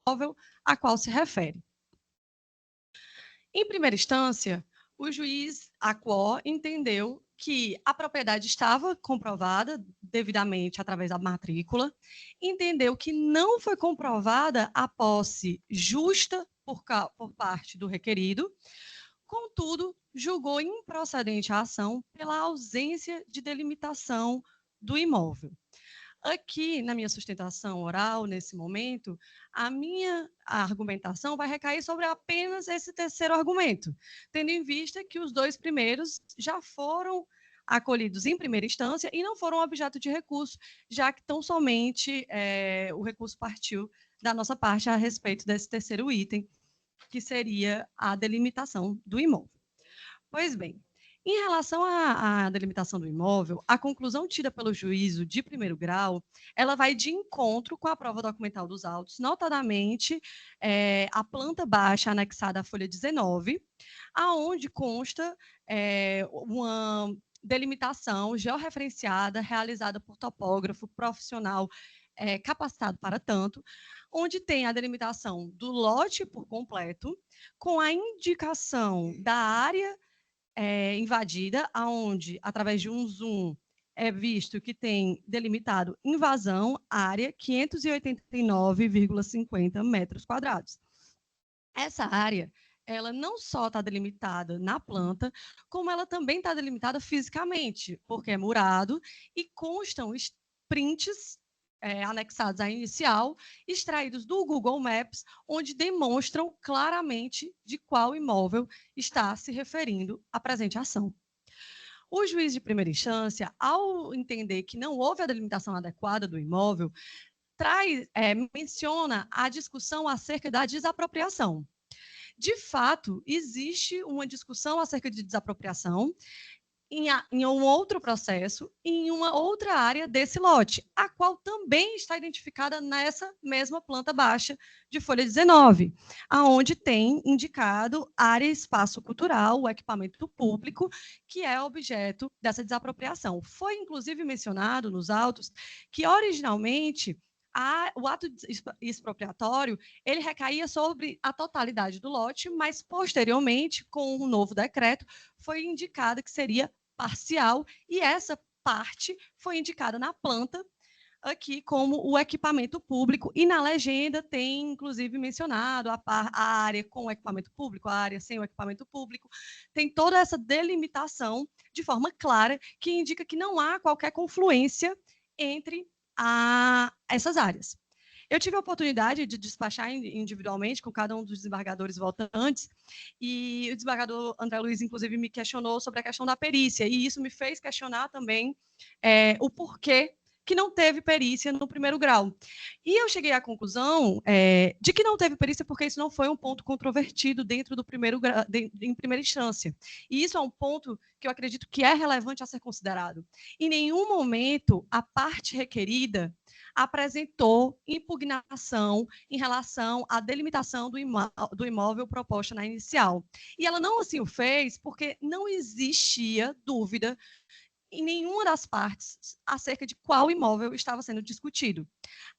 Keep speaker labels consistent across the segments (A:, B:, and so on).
A: imóvel a qual se refere. Em primeira instância, o juiz AQO entendeu que a propriedade estava comprovada devidamente através da matrícula, entendeu que não foi comprovada a posse justa por parte do requerido, contudo, julgou improcedente a ação pela ausência de delimitação do imóvel. Aqui, na minha sustentação oral, nesse momento, a minha argumentação vai recair sobre apenas esse terceiro argumento, tendo em vista que os dois primeiros já foram acolhidos em primeira instância e não foram objeto de recurso, já que tão somente o recurso partiu da nossa parte a respeito desse terceiro item, que seria a delimitação do imóvel. Pois bem, em relação à delimitação do imóvel, a conclusão tida pelo juízo de primeiro grau, ela vai de encontro com a prova documental dos autos, notadamente a planta baixa anexada à folha 19, aonde consta uma delimitação georreferenciada realizada por topógrafo profissional capacitado para tanto, onde tem a delimitação do lote por completo, com a indicação da área invadida, aonde, através de um zoom, é visto que tem delimitado invasão, área 589,50 metros quadrados. Essa área, ela não só está delimitada na planta, como ela também está delimitada fisicamente, porque é murado e constam prints anexados à inicial, extraídos do Google Maps, onde demonstram claramente de qual imóvel está se referindo a presente ação. O juiz de primeira instância, ao entender que não houve a delimitação adequada do imóvel, menciona a discussão acerca da desapropriação. De fato, existe uma discussão acerca de desapropriação em um outro processo, em uma outra área desse lote, a qual também está identificada nessa mesma planta baixa de folha 19, aonde tem indicado área espaço cultural, o equipamento público, que é objeto dessa desapropriação. Foi, inclusive, mencionado nos autos que, originalmente, o ato expropriatório ele recaía sobre a totalidade do lote, mas, posteriormente, com um novo decreto, foi indicado que seria parcial, e essa parte foi indicada na planta aqui como o equipamento público, e na legenda tem, inclusive, mencionado a área com o equipamento público, a área sem o equipamento público, tem toda essa delimitação de forma clara, que indica que não há qualquer confluência entre essas áreas. Eu tive a oportunidade de despachar individualmente com cada um dos desembargadores votantes, e o desembargador André Luiz, inclusive, me questionou sobre a questão da perícia, e isso me fez questionar também o porquê que não teve perícia no primeiro grau. E eu cheguei à conclusão de que não teve perícia porque isso não foi um ponto controvertido dentro do primeiro grau, em primeira instância. E isso é um ponto que eu acredito que é relevante a ser considerado. Em nenhum momento a parte requerida apresentou impugnação em relação à delimitação do imóvel proposta na inicial. E ela não assim o fez porque não existia dúvida em nenhuma das partes acerca de qual imóvel estava sendo discutido.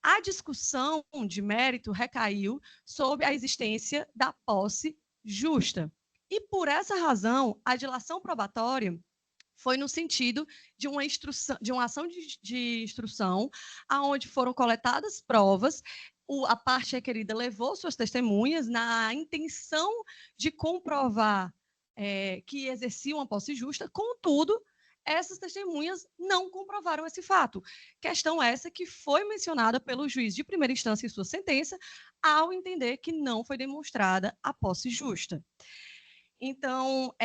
A: A discussão de mérito recaiu sobre a existência da posse justa. E, por essa razão, a dilação probatória foi no sentido de uma instrução, de uma ação de instrução, aonde foram coletadas provas, a parte requerida levou suas testemunhas na intenção de comprovar que exercia uma posse justa, contudo, essas testemunhas não comprovaram esse fato. Questão essa que foi mencionada pelo juiz de primeira instância em sua sentença, ao entender que não foi demonstrada a posse justa. Então,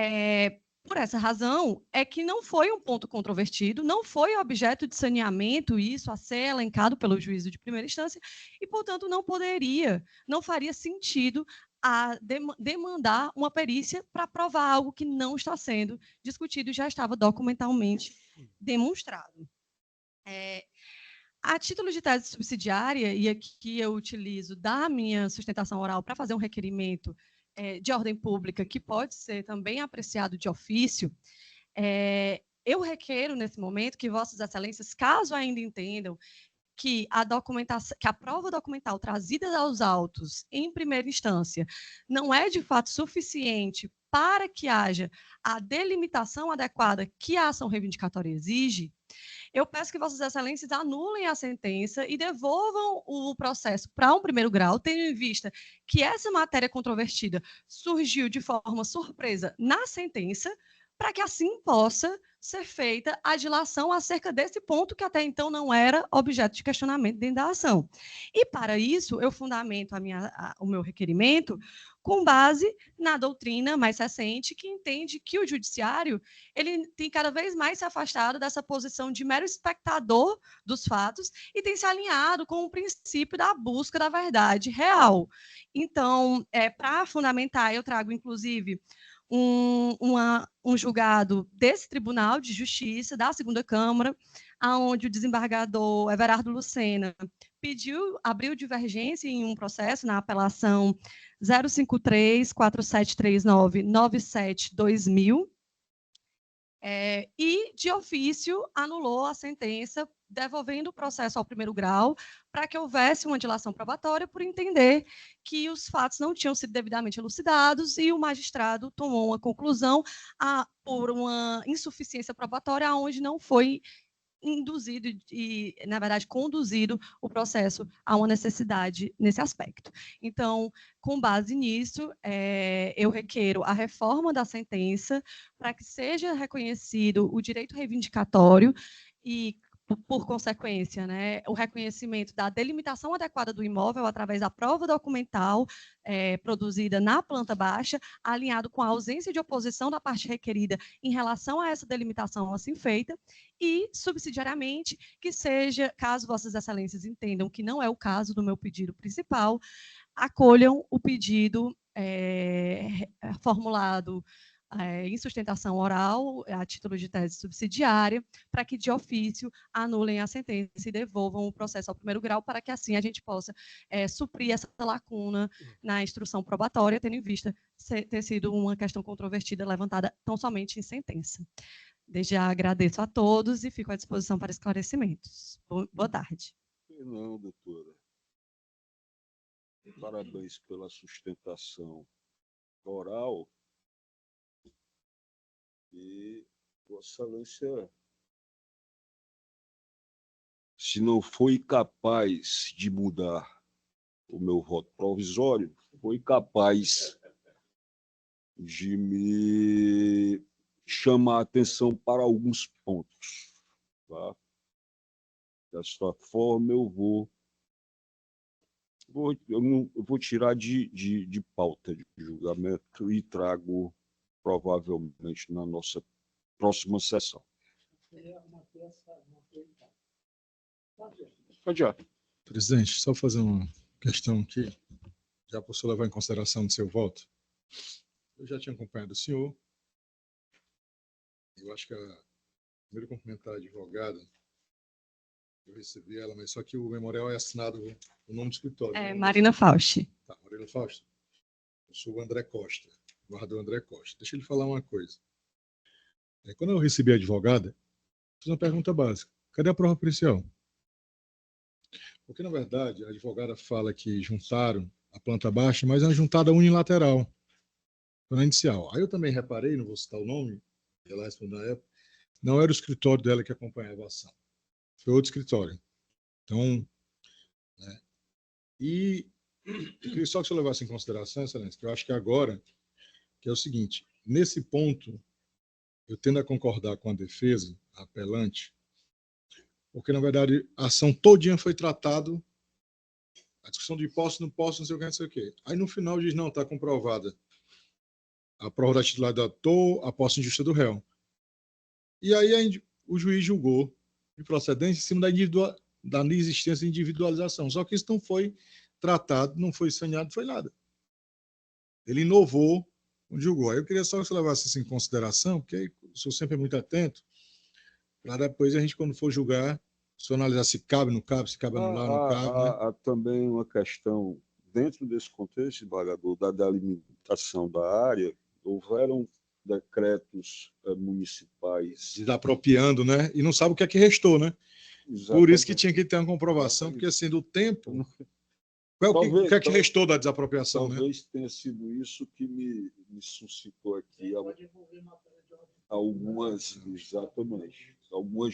A: por essa razão, é que não foi um ponto controvertido, não foi objeto de saneamento isso a ser elencado pelo juízo de primeira instância, e, portanto, não faria sentido a demandar uma perícia para provar algo que não está sendo discutido e já estava documentalmente demonstrado. A título de tese subsidiária, e aqui eu utilizo da minha sustentação oral para fazer um requerimento de ordem pública, que pode ser também apreciado de ofício, eu requeiro, nesse momento, que Vossas Excelências, caso ainda entendam que a documentação, que a prova documental trazida aos autos em primeira instância não é de fato suficiente para que haja a delimitação adequada que a ação reivindicatória exige, eu peço que Vossas Excelências anulem a sentença e devolvam o processo para um primeiro grau, tendo em vista que essa matéria controvertida surgiu de forma surpresa na sentença, para que assim possa ser feita a dilação acerca desse ponto que até então não era objeto de questionamento dentro da ação. E, para isso, eu fundamento o meu requerimento com base na doutrina mais recente, que entende que o judiciário ele tem cada vez mais se afastado dessa posição de mero espectador dos fatos e tem se alinhado com o princípio da busca da verdade real. Então, para fundamentar, eu trago, inclusive, um julgado desse Tribunal de Justiça, da Segunda Câmara, onde o desembargador Everardo Lucena abriu divergência em um processo na apelação 053-4739-97-2000, e, de ofício, anulou a sentença, devolvendo o processo ao primeiro grau, para que houvesse uma dilação probatória, por entender que os fatos não tinham sido devidamente elucidados e o magistrado tomou uma conclusão por uma insuficiência probatória, onde não foi induzido e, na verdade, conduzido o processo a uma necessidade nesse aspecto. Então, com base nisso, eu requeiro a reforma da sentença para que seja reconhecido o direito reivindicatório e, por consequência, né, o reconhecimento da delimitação adequada do imóvel através da prova documental produzida na planta baixa, alinhado com a ausência de oposição da parte requerida em relação a essa delimitação assim feita, e, subsidiariamente, que seja, caso Vossas Excelências entendam que não é o caso do meu pedido principal, acolham o pedido formulado em sustentação oral, a título de tese subsidiária, para que, de ofício, anulem a sentença e devolvam o processo ao primeiro grau, para que, assim, a gente possa suprir essa lacuna na instrução probatória, tendo em vista ter sido uma questão controvertida levantada tão somente em sentença. Desde já agradeço a todos e fico à disposição para esclarecimentos. Boa tarde.
B: Não, doutora. Parabéns pela sustentação oral. E, Vossa Excelência, se não foi capaz de mudar o meu voto provisório, foi capaz de me chamar a atenção para alguns pontos. Tá? Dessa forma, eu vou tirar de pauta de julgamento e trago provavelmente na nossa próxima sessão. Pode ir.
C: Presidente, só fazer uma questão aqui, já para o senhor levar em consideração do seu voto. Eu já tinha acompanhado o senhor. Eu acho que a primeiro cumprimentar a advogada, eu recebi ela, mas só que o memorial é assinado o nome do escritório.
A: Marina Fausti.
C: Tá, Marina Fausti. Eu sou o André Costa, guardador André Costa. Deixa ele falar uma coisa. Quando eu recebi a advogada, fiz uma pergunta básica. Cadê a prova pericial? Porque, na verdade, a advogada fala que juntaram a planta baixa, mas é uma juntada unilateral, na inicial. Aí eu também reparei, não vou citar o nome, ela respondeu na época, não era o escritório dela que acompanhava a ação. Foi outro escritório. Então, né? E queria só que o senhor levasse em consideração, Excelência, que eu acho que agora, que é o seguinte, nesse ponto, eu tendo a concordar com a defesa, a apelante, porque, na verdade, a ação todinha foi tratada, a discussão de posse, não posse, não sei o que, não sei o que. Aí, no final, diz, não, está comprovada a prova da titularidade do autor, a posse injusta do réu. E aí o juiz julgou de procedência em cima da inexistência de individualização. Só que isso não foi tratado, não foi saneado, não foi nada. Ele inovou, julgou. Aí eu queria só que você levasse isso em consideração, porque aí eu sou sempre muito atento, para depois a gente, quando for julgar, se analisar se cabe, não cabe, se cabe anular, não cabe. Né?
B: Há também uma questão, dentro desse contexto, desembargador, da delimitação da área, houveram decretos municipais
C: desapropriando, né? E não sabe o que é que restou, né? Por isso que tinha que ter uma comprovação, porque assim, do tempo. O que é que restou da desapropriação,
B: talvez tenha sido isso que me suscitou aqui algumas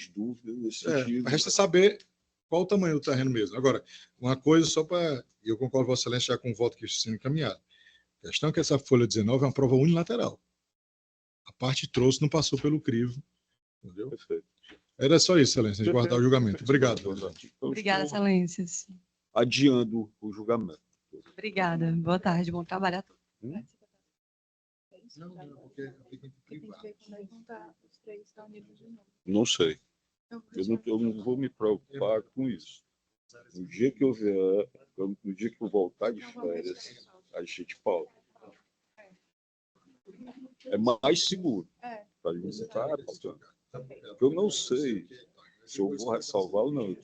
B: dúvidas nesse sentido.
C: Resta saber qual o tamanho do terreno mesmo. Agora, uma coisa só para... E eu concordo com Vossa Excelência já com o voto que está sendo encaminhado. A questão é que essa folha 19 é uma prova unilateral. A parte trouxe não passou pelo crivo. Entendeu?
B: Perfeito.
C: Era só isso, Excelência, de guardar o julgamento. Obrigado.
A: Obrigada, Excelências.
B: Adiando o julgamento.
A: Obrigada. Boa tarde. Bom trabalho a todos.
B: Não sei. Eu não vou me preocupar com isso. No dia que eu voltar de férias, a gente fala. É mais seguro para visitar. Eu não sei se eu vou ressalvar ou não.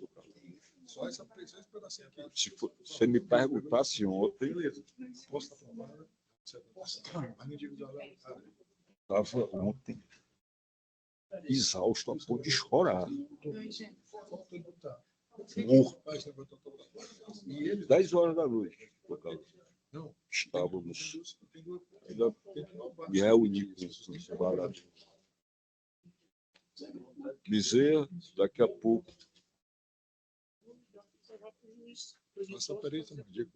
B: Se você me perguntasse ontem, estava ontem exausto a ponto de chorar. Morto. 10 horas da noite. Estávamos me reunindo com os baratos. Bezerra, daqui a pouco.
C: Nossa perícia, não digo.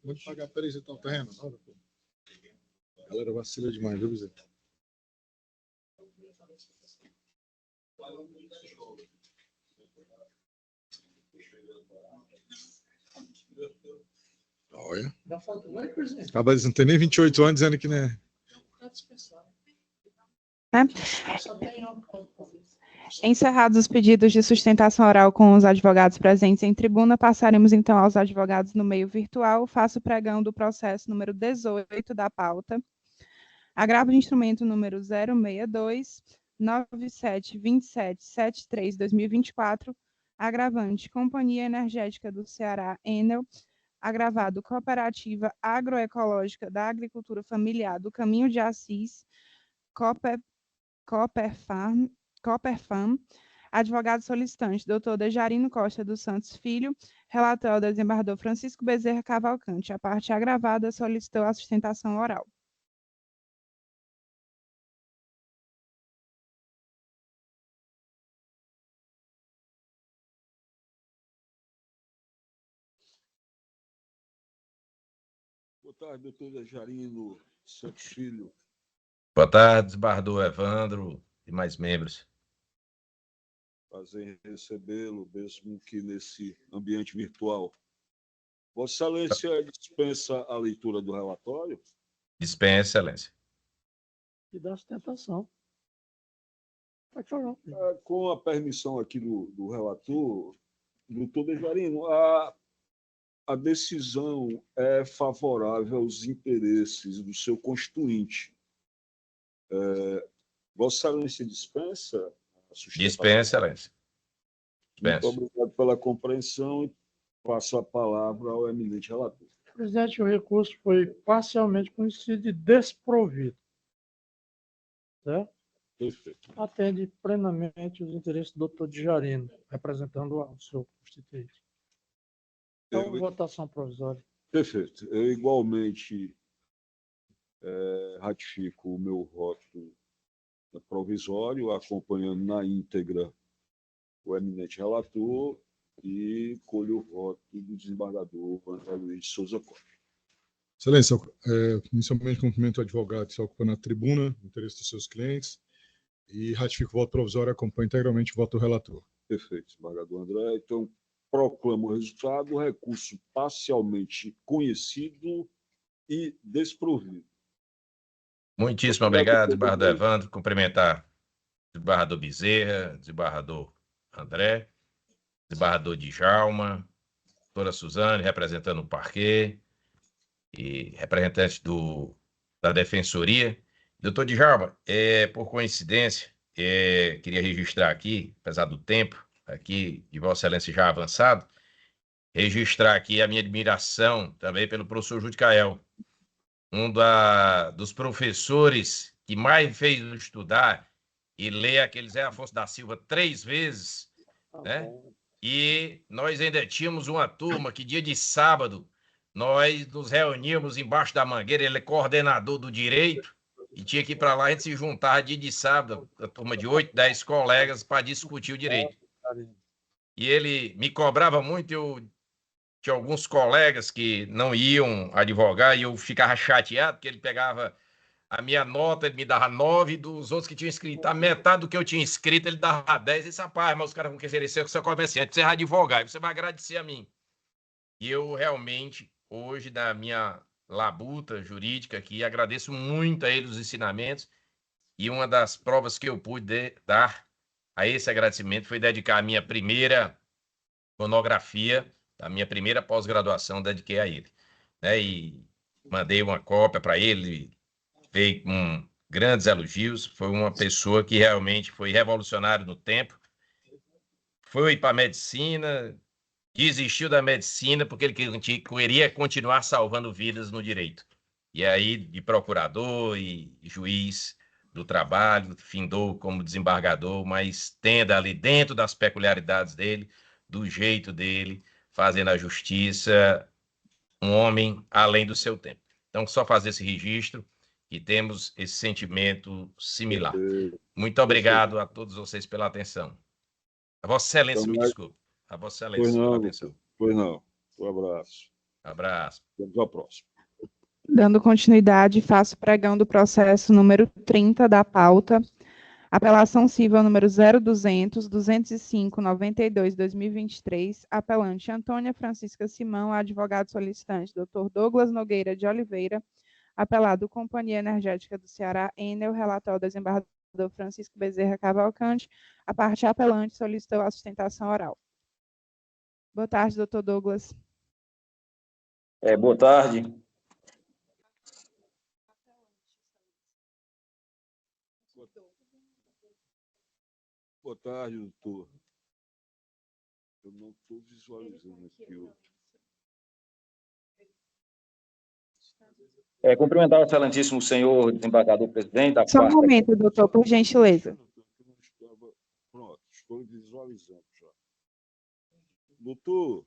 C: Vamos pagar a perícia e tal terreno. A galera vacila demais, viu, Bezerra? Olha. Acaba de não ter nem 28 anos dizendo que não é.
D: Encerrados os pedidos de sustentação oral com os advogados presentes em tribuna, passaremos então aos advogados no meio virtual. Faço pregão do processo número 18 da pauta. Agravo de instrumento número 062 9727 73/2024, agravante Companhia Energética do Ceará, Enel, agravado Cooperativa Agroecológica da Agricultura Familiar do Caminho de Assis, Cooperfam, advogado solicitante, doutor Dejarino Costa dos Santos Filho, relator ao desembargador Francisco Bezerra Cavalcante. A parte agravada solicitou a sustentação oral.
B: Boa tarde, doutor Dejarino Santos Filho.
E: Boa tarde, desembargador Evandro e mais membros.
B: Prazer em recebê-lo, mesmo que nesse ambiente virtual. Vossa Excelência dispensa a leitura do relatório?
E: Dispensa, Excelência.
F: E dá sustentação. Pode falar.
B: Com a permissão aqui do relator, doutor Dejarino, a decisão é favorável aos interesses do seu constituinte. Vossa Excelência dispensa a sustentação?
E: Dispensa, Excelência.
B: Muito obrigado pela compreensão e passo a palavra ao eminente relator.
F: Presidente, o recurso foi parcialmente conhecido e desprovido. Certo?
B: Perfeito.
F: Atende plenamente os interesses do doutor Dejarino, representando o seu constituinte. Então, votação provisória.
B: Perfeito. Eu igualmente ratifico o meu voto provisório, acompanhando na íntegra o eminente relator e colho o voto do desembargador André Luiz de Souza Costa.
C: Excelência, inicialmente cumprimento o advogado que se ocupa na tribuna, no interesse dos seus clientes, e ratifico o voto provisório e acompanho integralmente o voto do relator.
B: Perfeito, desembargador André. Então, proclamo o resultado, o recurso parcialmente conhecido e desprovido.
E: Muitíssimo obrigado, desembargador Evandro. Cumprimentar o desembargador Bezerra, desembargador André, desembargador Djalma, doutora Suzane, representando o parquê, e representante da Defensoria. Doutor Djalma, por coincidência, queria registrar aqui, apesar do tempo, aqui de Vossa Excelência já avançado, registrar aqui a minha admiração também pelo professor Judicael, dos professores que mais fez estudar e ler aquele Zé Afonso da Silva 3 vezes né? E nós ainda tínhamos uma turma que dia de sábado nós nos reuníamos embaixo da mangueira, ele é coordenador do direito, e tinha que ir para lá, a gente se juntava dia de sábado, a turma de 8, 10 colegas, para discutir o direito. E ele me cobrava muito, eu tinha alguns colegas que não iam advogar, e eu ficava chateado, porque ele pegava a minha nota, ele me dava 9, dos outros que tinham escrito, a metade do que eu tinha escrito, ele dava 10, e disse, rapaz, mas os caras vão querer ser seu comerciante, você vai advogar, e você vai agradecer a mim. E eu realmente, hoje, na minha labuta jurídica aqui, agradeço muito a ele os ensinamentos, e uma das provas que eu pude dar a esse agradecimento foi dedicar a minha primeira monografia, a minha primeira pós-graduação, dediquei a ele, né? E mandei uma cópia para ele, veio com grandes elogios, foi uma pessoa que realmente foi revolucionário no tempo, foi para a medicina, desistiu da medicina porque ele queria continuar salvando vidas no direito. E aí, de procurador e juiz do trabalho, findou como desembargador, mas tendo ali dentro das peculiaridades dele, do jeito dele, fazendo a justiça, um homem além do seu tempo. Então, só fazer esse registro e temos esse sentimento similar. Muito obrigado a todos vocês pela atenção. A Vossa Excelência, me desculpe. A Vossa Excelência pela atenção.
B: Pois não. Um abraço.
E: Abraço.
B: Vamos ao próximo.
D: Dando continuidade, faço pregão do processo número 30 da pauta, apelação civil número 0200-205-92-2023, apelante Antônia Francisca Simão, advogado solicitante Dr. Douglas Nogueira de Oliveira, apelado Companhia Energética do Ceará, Enel, relator desembargador Francisco Bezerra Cavalcante, a parte apelante solicitou a sustentação oral. Boa tarde, doutor Douglas.
G: Boa tarde.
B: Boa tarde, doutor. Eu não estou visualizando aqui.
G: Cumprimentar o excelentíssimo senhor desembargador presidente da
D: Só um momento, doutor, por gentileza.
B: Pronto, estou visualizando já. Doutor,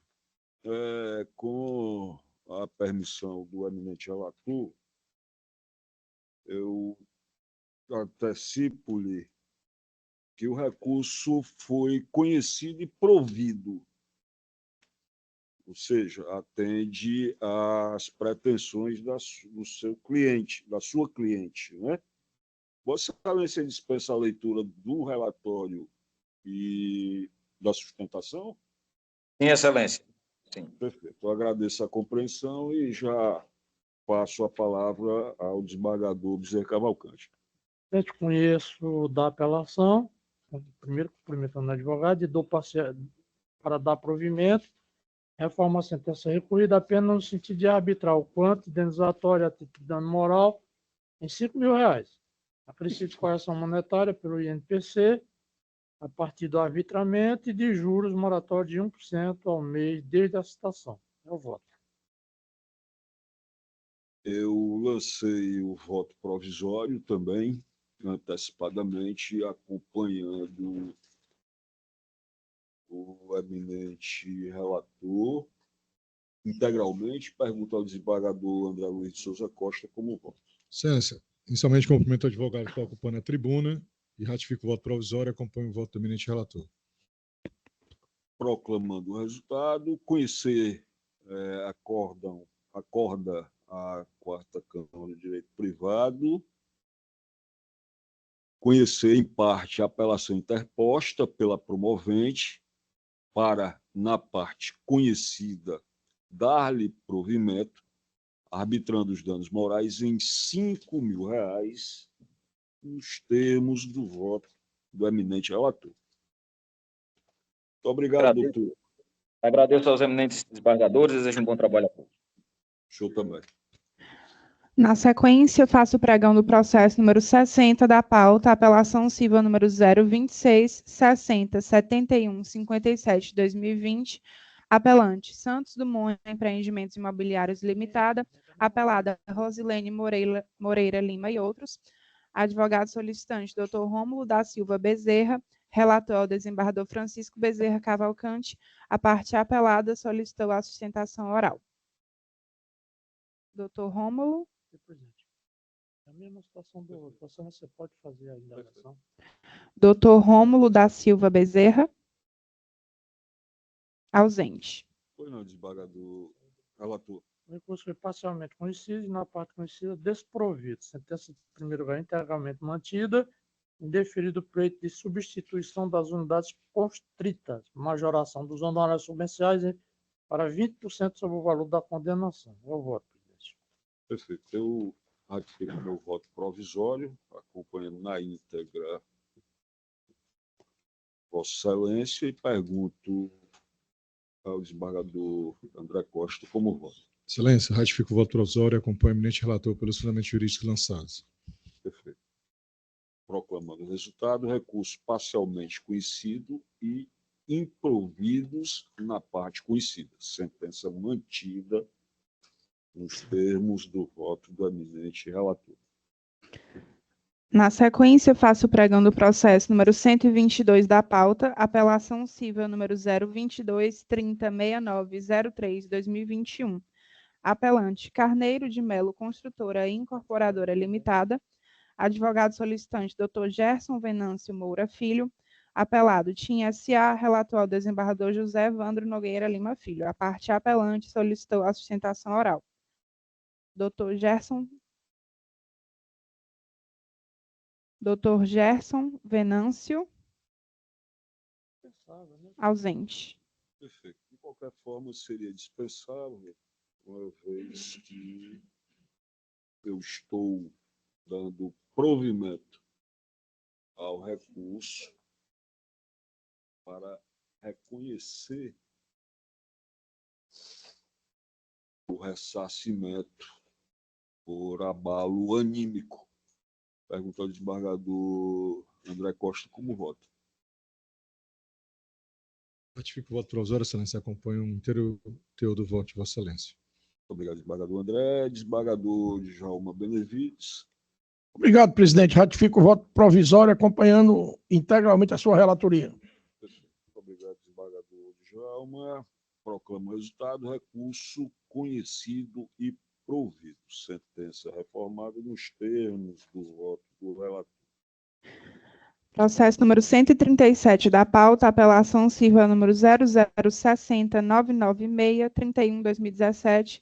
B: com a permissão do eminente relator, eu antecipo-lhe que o recurso foi conhecido e provido, ou seja, atende às pretensões do seu cliente, da sua cliente, né? Vossa Excelência dispensa a leitura do relatório e da sustentação?
G: Sim, excelência. Sim.
B: Perfeito. Eu agradeço a compreensão e já passo a palavra ao desembargador Bezerra Cavalcante.
F: Conheço da apelação, primeiro cumprimentando o advogado, e dou para dar provimento, reforma a sentença recorrida apenas no sentido de arbitrar o quanto indenizatório a título de dano moral em R$5.000, acrescido de correção monetária pelo INPC, a partir do arbitramento e de juros moratórios de 1% ao mês desde a citação. É o voto.
B: Eu lancei o voto provisório também, antecipadamente, acompanhando o eminente relator. Integralmente, pergunto ao desembargador André Luiz de Souza Costa como voto.
C: Excelência, inicialmente cumprimento o advogado que está ocupando a tribuna e ratifico o voto provisório e acompanho o voto do eminente relator.
B: Proclamando o resultado, conhecer acorda a Quarta Câmara de Direito Privado, conhecer em parte a apelação interposta pela promovente para, na parte conhecida, dar-lhe provimento, arbitrando os danos morais em R$5.000, nos termos do voto do eminente relator. Muito obrigado, doutor.
G: Agradeço aos eminentes desembargadores e desejo um bom trabalho a todos.
B: Show também.
D: Na sequência, faço o pregão do processo número 60 da pauta, apelação civil número 026-60-71-57-2020, apelante Santos Dumont Empreendimentos Imobiliários Limitada, apelada Rosilene Moreira Lima e outros, advogado solicitante Dr. Rômulo da Silva Bezerra, relator ao desembargador Francisco Bezerra Cavalcante. A parte apelada solicitou a sustentação oral. Doutor Rômulo.
F: Presidente, é a mesma situação do outro. Você pode fazer a indagação.
D: Doutor Rômulo da Silva Bezerra. Ausente.
B: Pois não, desembargador relator.
F: O recurso foi parcialmente conhecido e, na parte conhecida, desprovido. Sentença de primeiro grau integralmente mantida, indeferido o pleito de substituição das unidades constritas, majoração dos honorários subvenciais para 20% sobre o valor da condenação. Eu voto, presidente.
B: Perfeito. Eu ratifico meu voto provisório, acompanhando na íntegra Vossa Excelência, e pergunto ao desembargador André Costa como voto.
C: Excelência, ratifico o voto provisório e acompanho o eminente relator pelos fundamentos jurídicos lançados.
B: Perfeito. Proclamando o resultado, recurso parcialmente conhecido e improvidos na parte conhecida. Sentença mantida nos termos do voto do eminente relator.
D: Na sequência, faço pregão do processo número 122 da pauta, apelação cível número 022-3069-03-2021. Apelante, Carneiro de Melo Construtora e Incorporadora Limitada. Advogado solicitante, Dr. Gerson Venâncio Moura Filho. Apelado, TIM S.A., relator ao desembargador José Evandro Nogueira Lima Filho. A parte apelante solicitou a sustentação oral. Dr. Gerson Venâncio. Ausente.
B: Perfeito. De qualquer forma, seria dispensável, uma vez que eu estou dando provimento ao recurso para reconhecer o ressarcimento por abalo anímico. Pergunta ao desembargador André Costa como voto.
C: Ratifico o voto provisório, Excelência, acompanho o inteiro teor do voto de Vossa Excelência.
B: Obrigado, desembargador André. Desembargador Djalma Benevides.
H: Obrigado, presidente. Ratifico o voto provisório, acompanhando integralmente a sua relatoria.
B: Obrigado, desembargador Djalma. Proclamo o resultado. Recurso conhecido e provido. Sentença reformada nos termos do voto do relator.
D: Processo número 137 da pauta, apelação cível número 0060996-31/2017.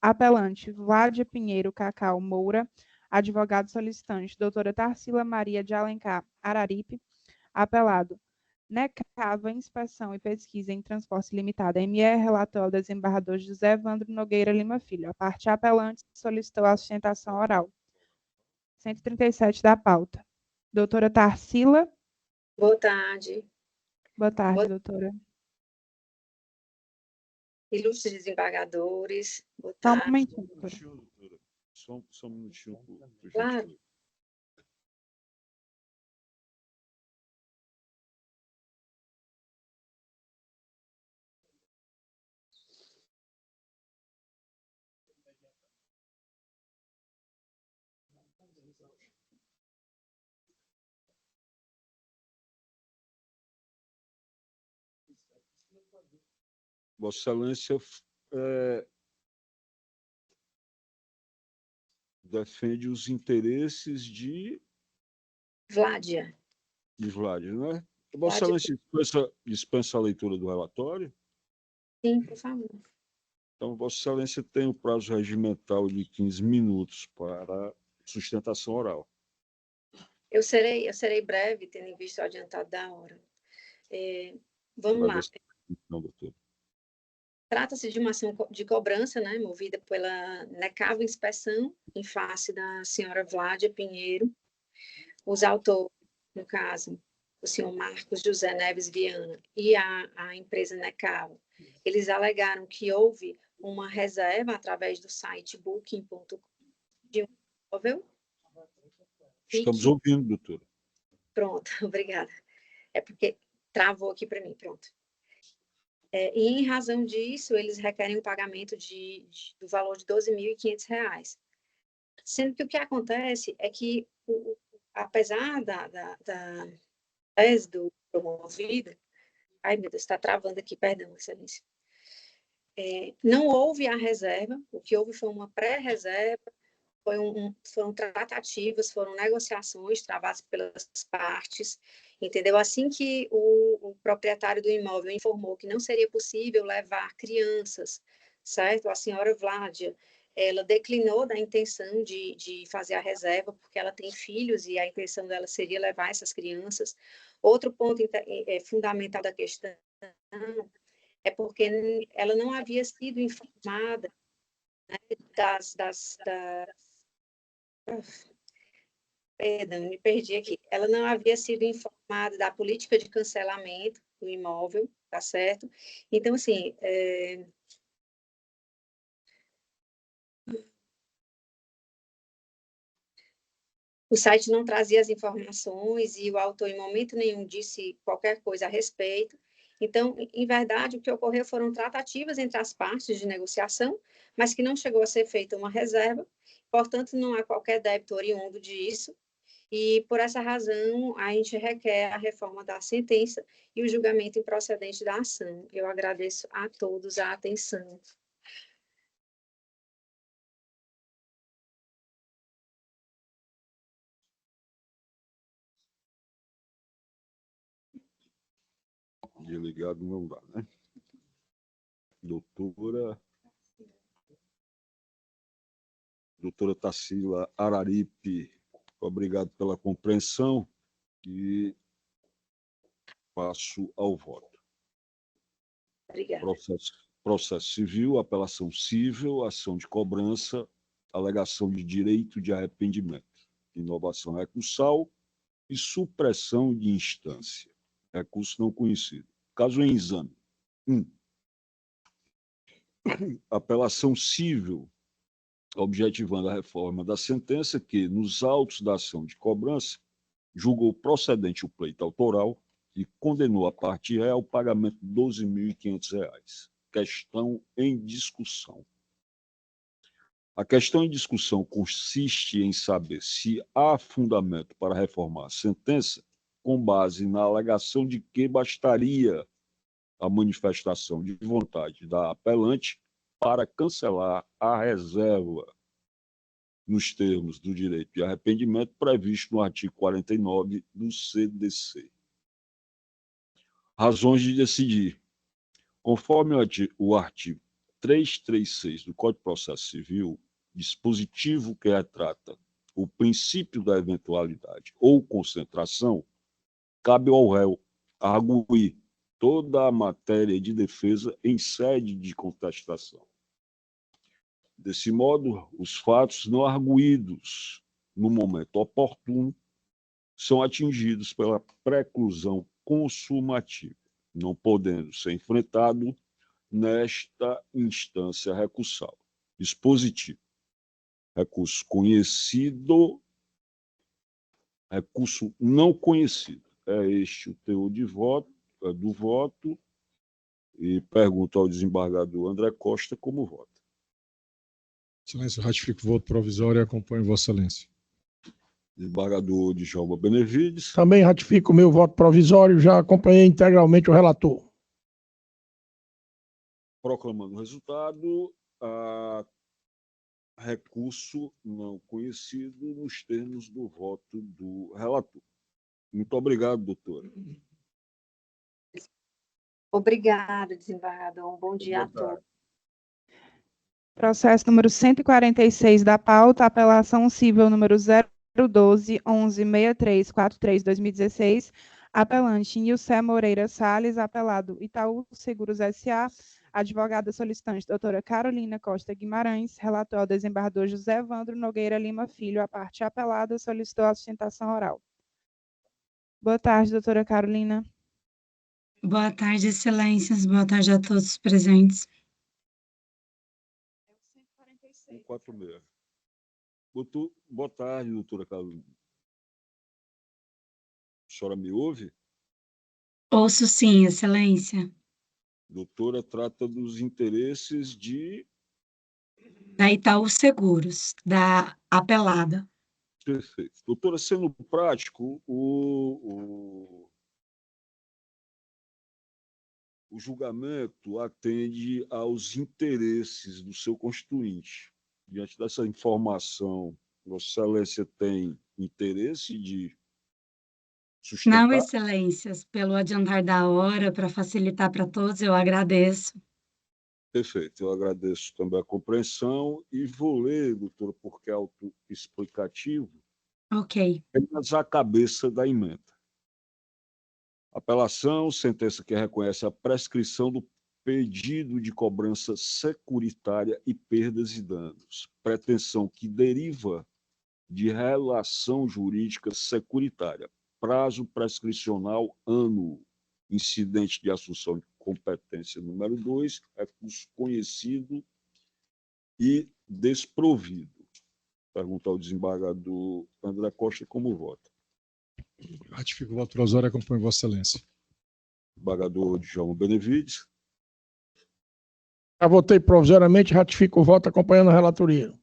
D: Apelante, Vládia Pinheiro Cacau Moura. Advogado solicitante, doutora Tarsila Maria de Alencar Araripe. Apelado, Necava Inspeção e Pesquisa em Transporte Limitada, ME, relator ao desembargador José Evandro Nogueira Lima Filho. A parte apelante solicitou a sustentação oral. 137 da pauta. Doutora Tarsila.
I: Boa tarde.
D: Boa tarde, doutora.
I: Ilustres desembargadores. Boa
D: Só um
I: tarde.
D: momentinho, doutora.
B: Só um minutinho, por
I: Claro.
B: gentileza. Vossa Excelência defende os interesses de
I: Vládia.
B: Vládia, não é? Vossa Excelência dispensa a leitura do relatório?
I: Sim, por favor.
B: Então, Vossa Excelência tem o prazo regimental de 15 minutos para sustentação oral.
I: Eu serei breve, tendo em vista o adiantado da hora. Vamos lá.
B: Não, doutor.
I: Trata-se de uma ação de cobrança, né, movida pela Necava Inspeção, em face da senhora Vládia Pinheiro. Os autores, no caso, o senhor Marcos José Neves Viana e a empresa Necava, eles alegaram que houve uma reserva através do site booking.com de um imóvel.
B: Estamos ouvindo, doutora.
I: Pronto, obrigada. É porque travou aqui para mim, pronto. E em razão disso, eles requerem um pagamento do valor de R$ 12.500. Sendo que o que acontece é que, apesar da tese do promovida. Ai, meu Deus, está travando aqui, perdão, Excelência. Não houve a reserva, o que houve foi uma pré-reserva, foram tratativas, foram negociações travadas pelas partes, entendeu? Assim que o proprietário do imóvel informou que não seria possível levar crianças, certo? A senhora Vládia, ela declinou da intenção de fazer a reserva, porque ela tem filhos e a intenção dela seria levar essas crianças. Outro ponto fundamental da questão é porque ela não havia sido informada, né, perdão, me perdi aqui. Ela não havia sido informada da política de cancelamento do imóvel, tá certo? Então, assim, o site não trazia as informações e o autor, em momento nenhum, disse qualquer coisa a respeito. Então, em verdade, o que ocorreu foram tratativas entre as partes de negociação, mas que não chegou a ser feita uma reserva, portanto, não há qualquer débito oriundo disso, e, por essa razão, a gente requer a reforma da sentença e o julgamento improcedente da ação. Eu agradeço a todos a atenção.
B: Delegado não dá, né? Doutora Tarsila Araripe, obrigado pela compreensão e passo ao voto.
I: Obrigada.
B: Processo civil, apelação civil, ação de cobrança, alegação de direito de arrependimento, inovação recursal e supressão de instância. Recurso não conhecido. Caso em exame. 1. Apelação civil, objetivando a reforma da sentença que, nos autos da ação de cobrança, julgou procedente o pleito autoral e condenou a parte réu ao pagamento de R$ 12.500. Questão em discussão. A questão em discussão consiste em saber se há fundamento para reformar a sentença com base na alegação de que bastaria a manifestação de vontade da apelante para cancelar a reserva nos termos do direito de arrependimento previsto no artigo 49 do CDC. Razões de decidir. Conforme o artigo 336 do Código de Processo Civil, dispositivo que retrata o princípio da eventualidade ou concentração, cabe ao réu arguir toda a matéria de defesa em sede de contestação. Desse modo, os fatos não arguídos no momento oportuno são atingidos pela preclusão consumativa, não podendo ser enfrentado nesta instância recursal. Dispositivo. Recurso conhecido, recurso não conhecido. É este o teor do voto, e pergunto ao desembargador André Costa como vota.
C: Excelência, eu ratifico o voto provisório e acompanho Vossa Excelência.
B: Desembargador Djalma Benevides.
H: Também ratifico o meu voto provisório, já acompanhei integralmente o relator.
B: Proclamando o resultado, recurso não conhecido nos termos do voto do relator. Muito obrigado, doutora.
I: Obrigada, desembargador. Um bom dia a todos.
D: Processo número 146 da pauta, apelação civil número 012-116343-2016, apelante Nilce Moreira Salles, apelado Itaú Seguros S.A., advogada solicitante doutora Carolina Costa Guimarães, relator ao desembargador José Evandro Nogueira Lima Filho, a parte apelada solicitou a sustentação oral. Boa tarde, doutora Carolina.
J: Boa tarde, excelências. Boa tarde a todos os presentes.
B: 146. Boa tarde, doutora Carolina. A senhora me ouve?
J: Ouço sim, excelência.
B: Doutora, trata dos interesses
J: da Itaú Seguros, da apelada.
B: Perfeito. Doutora, sendo prático, O julgamento atende aos interesses do seu constituinte. Diante dessa informação, Vossa Excelência tem interesse de sustentar?
J: Não, excelências, pelo adiantar da hora, para facilitar para todos, eu agradeço.
B: Perfeito, eu agradeço também a compreensão e vou ler, doutora, porque é autoexplicativo,
J: Ok.
B: apenas a cabeça da emenda. Apelação, sentença que reconhece a prescrição do pedido de cobrança securitária e perdas e danos. Pretensão que deriva de relação jurídica securitária. Prazo prescricional ano. Incidente de assunção de competência número 2, recurso conhecido e desprovido. Pergunta ao desembargador André Costa como vota.
C: Ratifico o voto provisório e acompanho Vossa Excelência.
B: Desembargador Djalma Benevides.
H: Já votei provisoriamente, ratifico o voto acompanhando a relatoria.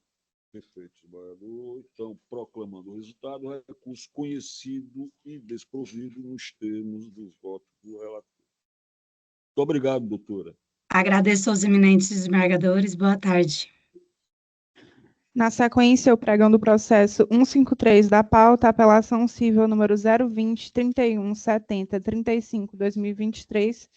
B: Perfeito, desembargador. Então, proclamando o resultado, recurso conhecido e desprovido nos termos dos votos do relator. Muito obrigado, doutora.
J: Agradeço aos eminentes desembargadores. Boa tarde.
D: Na sequência, o pregão do processo 153 da pauta, apelação civil número 020-3170-35-2023,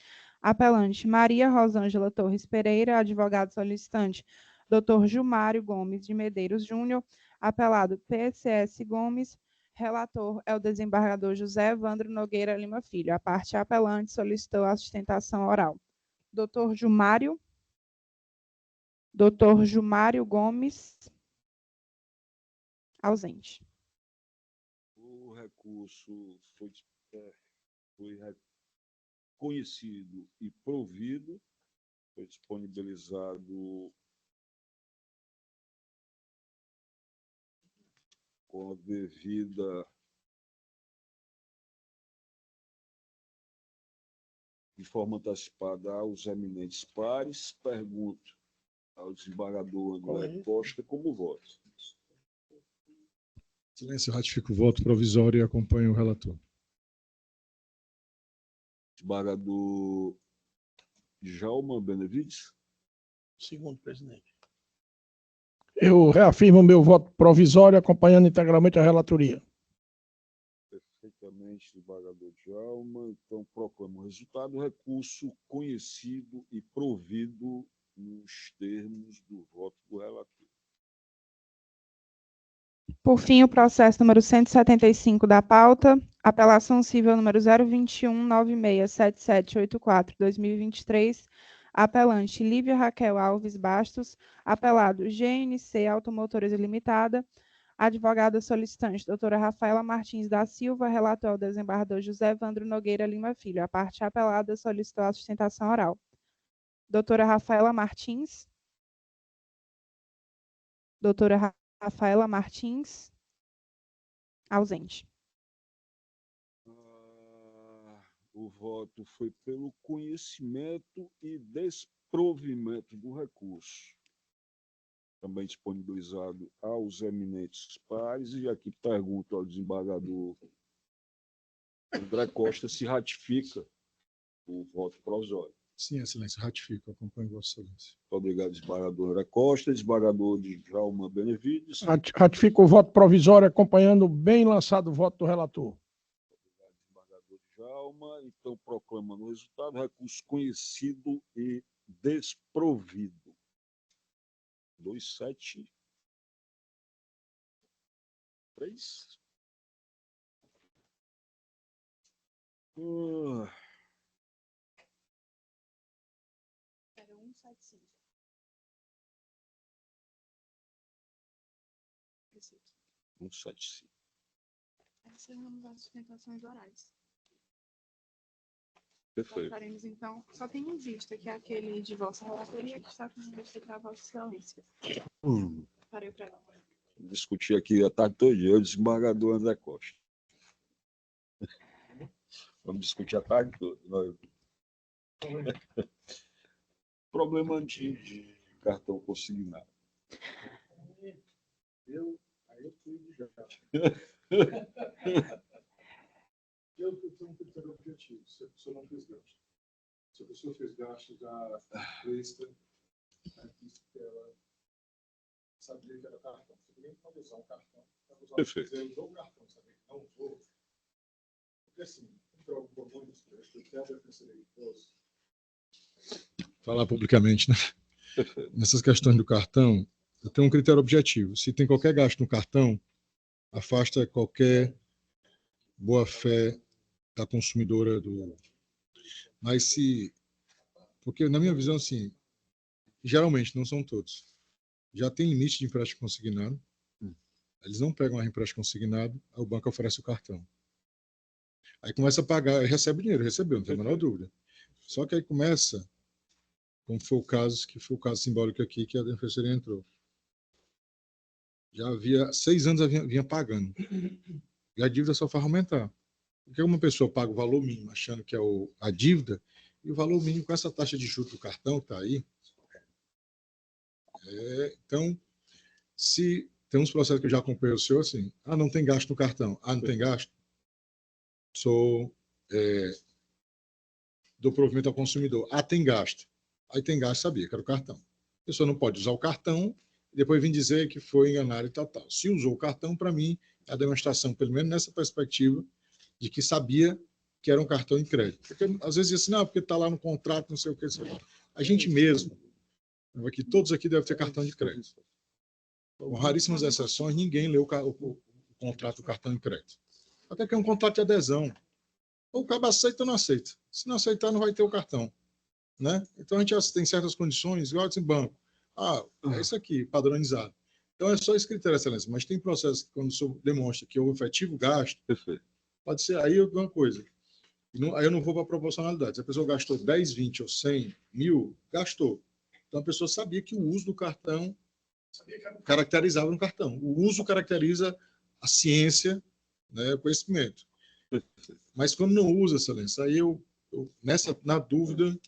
D: apelante Maria Rosângela Torres Pereira, advogado solicitante Dr. Gilmário Gomes de Medeiros Júnior, apelado PCS Gomes, relator é o desembargador José Evandro Nogueira Lima Filho. A parte apelante solicitou a sustentação oral. Dr. Gilmário Gomes, ausente.
B: O recurso foi conhecido e provido, foi disponibilizado com a devida de forma antecipada aos eminentes pares. Pergunto ao desembargador André Costa como voto.
C: Excelência, eu ratifico o voto provisório e acompanho o relator.
B: Desembargador Djalma Benevides.
H: Segundo presidente. Eu reafirmo meu voto provisório acompanhando integralmente a relatoria.
B: Perfeitamente, desembargador Djalma. Então, proclamo o resultado. Recurso conhecido e provido nos termos do voto do relator.
D: Por fim, o processo número 175 da pauta, apelação civil número 021-967784-2023, apelante Lívia Raquel Alves Bastos, apelado GNC Automotores Limitada, advogada solicitante doutora Rafaela Martins da Silva, relator ao desembargador José Evandro Nogueira Lima Filho. A parte apelada solicitou a sustentação oral. Doutora Rafaela Martins. Doutora Rafaela Martins, ausente.
B: O voto foi pelo conhecimento e desprovimento do recurso, também disponibilizado aos eminentes pares, e aqui pergunto ao desembargador André Costa se ratifica o voto provisório.
C: Sim, Excelência, ratifico, acompanho Vossa Excelência.
B: Muito obrigado, desembargador André Costa. Desembargador Djalma Benevides.
H: Ratifico o voto provisório acompanhando o bem lançado o voto do relator.
B: Obrigado, desembargador Djalma. Então, proclamando o resultado, recurso conhecido e desprovido. 273.
D: Era 175. Esse aqui.
B: 175.
D: Encerramos as sustentações orais.
B: Perfeito.
D: Faremos, então, só tem em vista, que é aquele de vossa relatoria, que está com vista para Vossa Excelência. Parei para
B: Discutir aqui a tarde toda, eu, desembargador André Costa. Vamos discutir a tarde toda. Problema de cartão consignado.
C: Aí eu fui de gato. Eu tenho um critério objetivo, se eu não fiz gasto. Se a pessoa fez gasto da presta, que ela sabia que era cartão. Você nem pode usar um cartão.
B: Perfeito.
C: Você usou o cartão, sabia que não usou. Porque assim, falar publicamente, né? Nessas questões do cartão, eu tenho um critério objetivo. Se tem qualquer gasto no cartão, afasta qualquer boa-fé da consumidora do. Mas se. Porque, na minha visão, assim, geralmente, não são todos. Já tem limite de empréstimo consignado. Eles não pegam a empréstimo consignado, aí o banco oferece o cartão. Aí começa a pagar, recebe o dinheiro, recebeu, não tem a menor dúvida. Só que aí começa, como foi o caso, que foi o caso simbólico aqui, que a defensoria entrou. Já havia 6 anos vinha pagando. E a dívida só foi aumentar. Porque uma pessoa paga o valor mínimo, achando que é a dívida, e o valor mínimo com essa taxa de juros do cartão que está aí. Então, se tem uns processos que eu já acompanhei o senhor, assim, não tem gasto no cartão. Não tem gasto? Do provimento ao consumidor. Tem gasto. Aí tem gasto, sabia que era o cartão. A pessoa não pode usar o cartão e depois vir dizer que foi enganado e tal. Se usou o cartão, para mim, é a demonstração, pelo menos nessa perspectiva, de que sabia que era um cartão de crédito. Porque às vezes diz assim, não, porque está lá no contrato, não sei o que. A gente mesmo, aqui, todos aqui devem ter cartão de crédito. Com raríssimas exceções, ninguém leu o contrato do cartão de crédito. Até que é um contrato de adesão. Ou o cabo aceita ou não aceita. Se não aceitar, não vai ter o cartão. Né? Então, a gente tem certas condições, igual em banco. É isso aqui, padronizado. Então, é só esse critério, excelência. Mas tem processo que, quando o senhor demonstra que houve efetivo gasto, pode ser aí uma coisa. Aí eu não vou para a proporcionalidade. Se a pessoa gastou 10, 20 ou 100 mil, gastou. Então, a pessoa sabia que o uso do cartão caracterizava no cartão. O uso caracteriza a ciência, né, o conhecimento. Mas quando não usa, excelência, aí na dúvida,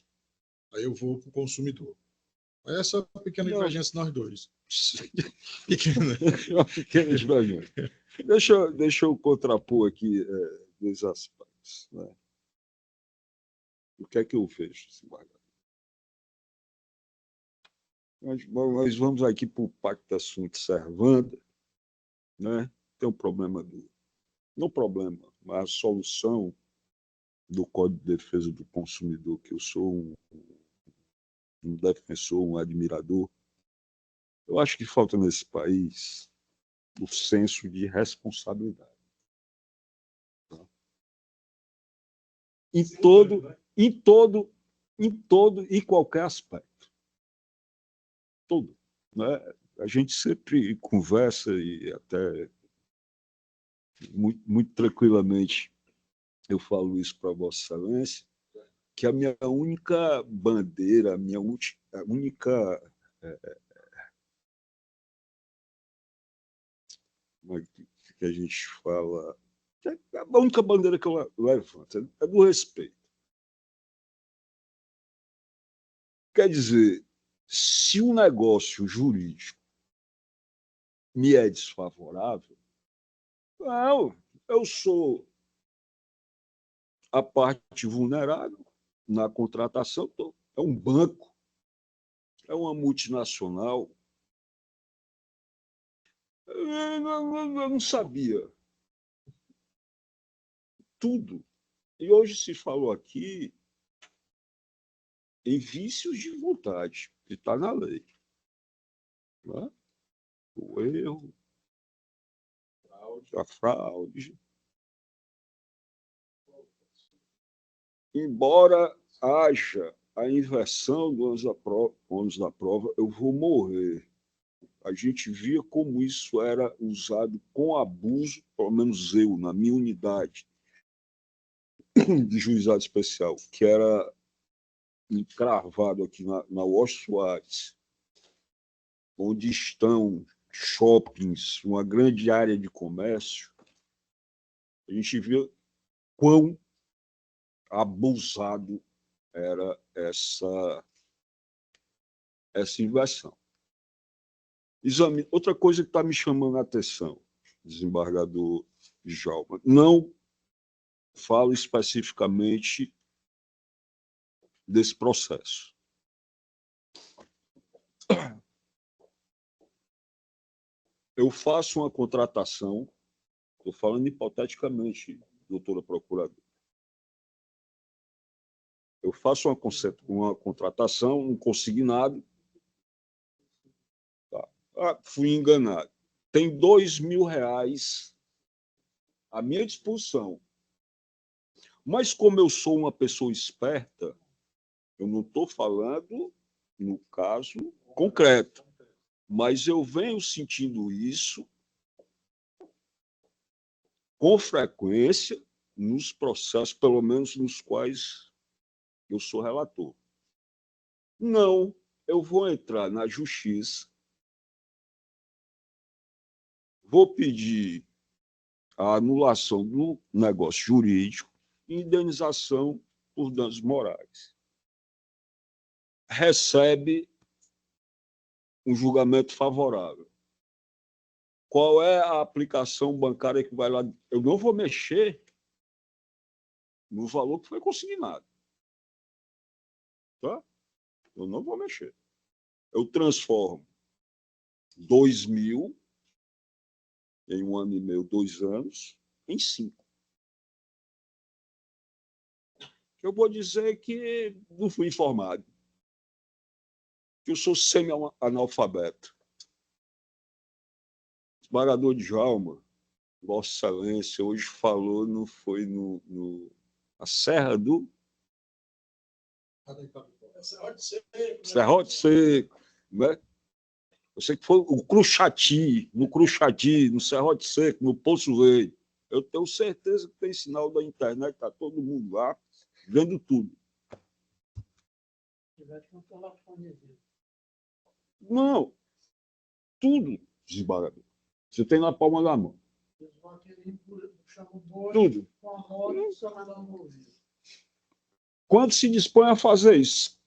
C: aí eu vou para o consumidor. Aí é só uma pequena divergência nós dois.
B: Uma pequena divergência. Deixa eu contrapor aqui dois aspectos. Né? O que é que eu vejo? Nós vamos aqui para o Pacta Sunt Servanda, né? Tem um problema não problema, mas a solução do Código de Defesa do Consumidor, que eu sou um defensor, um admirador. Eu acho que falta nesse país o senso de responsabilidade. Tá? Em todo e qualquer aspecto. Todo. Né? A gente sempre conversa e até muito tranquilamente eu falo isso para Vossa Excelência, que a minha única bandeira, a minha única que a gente fala, a única bandeira que eu levanto é do respeito. Quer dizer, se um negócio jurídico me é desfavorável, eu sou a parte vulnerável na contratação. É um banco, é uma multinacional. Eu não sabia tudo. E hoje se falou aqui em vícios de vontade, que está na lei. Né? O erro, a fraude. Embora haja a inversão do ônus da prova, eu vou morrer. A gente via como isso era usado com abuso, pelo menos eu, na minha unidade de juizado especial, que era encravado aqui na Washington Soares, onde estão shoppings, uma grande área de comércio. A gente via quão abusado era essa inversão. Outra coisa que está me chamando a atenção, desembargador Djalma, não falo especificamente desse processo. Eu faço uma contratação, estou falando hipoteticamente, doutora procuradora. Eu faço uma contratação, um consignado, tá? Fui enganado. Tem R$2.000 à minha disposição. Mas como eu sou uma pessoa esperta, eu não estou falando no caso concreto, mas eu venho sentindo isso com frequência nos processos, pelo menos nos quais eu sou relator. Não, eu vou entrar na justiça, vou pedir a anulação do negócio jurídico e indenização por danos morais. Recebe um julgamento favorável. Qual é a aplicação bancária que vai lá? Eu não vou mexer no valor que foi consignado. Tá? Eu não vou mexer. Eu transformo 2.000 em 1 ano e meio, 2 anos, em 5. Eu vou dizer que não fui informado, que eu sou semi-analfabeto. Desembargador Djalma, Vossa Excelência, hoje falou, não foi na Serra do... Serrote Seco, né? Eu sei que foi o Cruxati, no Serrote Seco, no Poço Verde. Eu tenho certeza que tem sinal da internet, está todo mundo lá, vendo tudo. Não, tudo, desembargador. Você tem na palma da mão. Tudo. Quando se dispõe a fazer isso?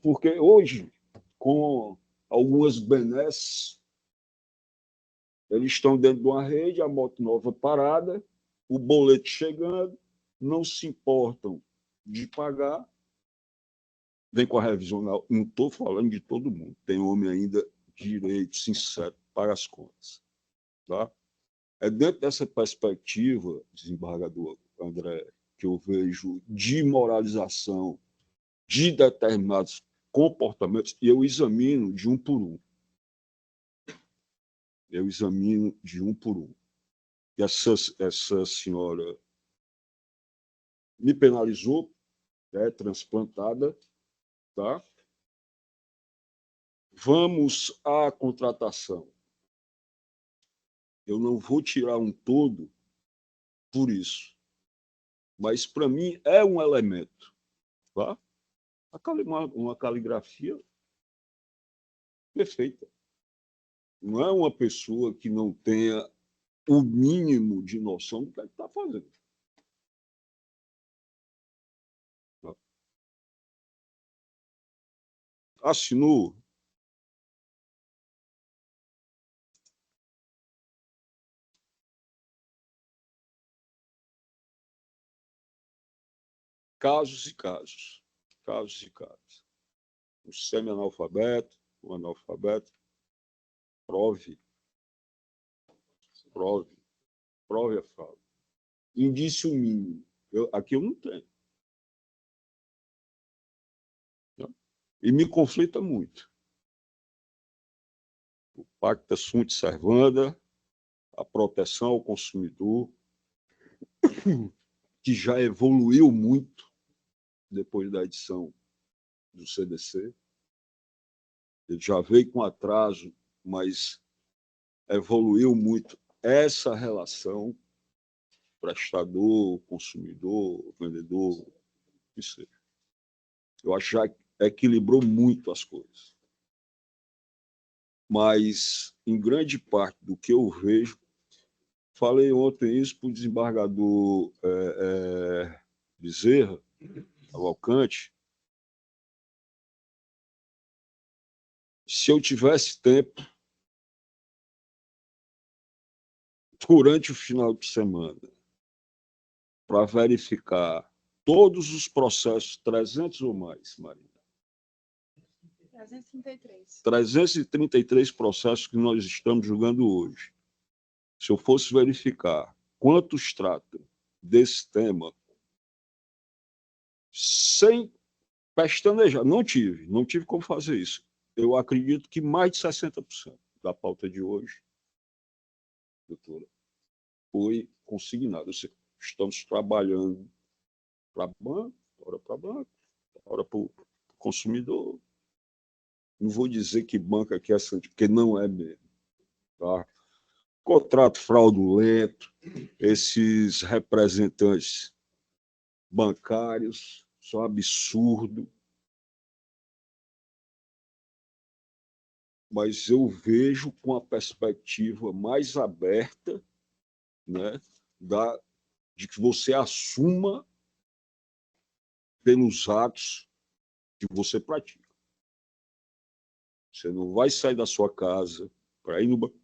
B: Porque hoje, com algumas benesses, eles estão dentro de uma rede, a moto nova parada, o boleto chegando, não se importam de pagar, vem com a revisional. Não estou falando de todo mundo, tem homem ainda direito, sincero, paga as contas. Tá? É dentro dessa perspectiva, desembargador André, que eu vejo de moralização de determinados comportamentos, e eu examino de um por um. Eu examino de um por um. E essa senhora me penalizou, é transplantada, tá? Vamos à contratação. Eu não vou tirar um todo por isso, mas para mim é um elemento, tá? Uma caligrafia perfeita. Não é uma pessoa que não tenha o mínimo de noção do que ele está fazendo. Assinou. Casos e casos. Casos e casos. O semi-analfabeto, o analfabeto, prove a fala. Indício mínimo. Aqui eu não tenho. E me conflita muito. O Pacta Sunt Servanda, a proteção ao consumidor, que já evoluiu muito depois da edição do CDC. Ele já veio com atraso, mas evoluiu muito essa relação prestador, consumidor, vendedor, que seja. Eu acho que já equilibrou muito as coisas. Mas, em grande parte do que eu vejo, falei ontem isso para o desembargador Bezerra, Cavalcante. Se eu tivesse tempo, durante o final de semana, para verificar todos os processos, 300 ou mais, Marina?
D: 333.
B: 333 processos que nós estamos julgando hoje. Se eu fosse verificar quantos tratam desse tema, sem pestanejar, não tive como fazer isso. Eu acredito que mais de 60% da pauta de hoje, doutora, foi consignado. Ou seja, estamos trabalhando para banco, hora para banco, hora para o consumidor. Não vou dizer que banco aqui é santo, porque não é mesmo. Tá? Contrato fraudulento, esses representantes bancários, são absurdo. Mas eu vejo com a perspectiva mais aberta, né, de que você assuma pelos atos que você pratica. Você não vai sair da sua casa para ir no banco.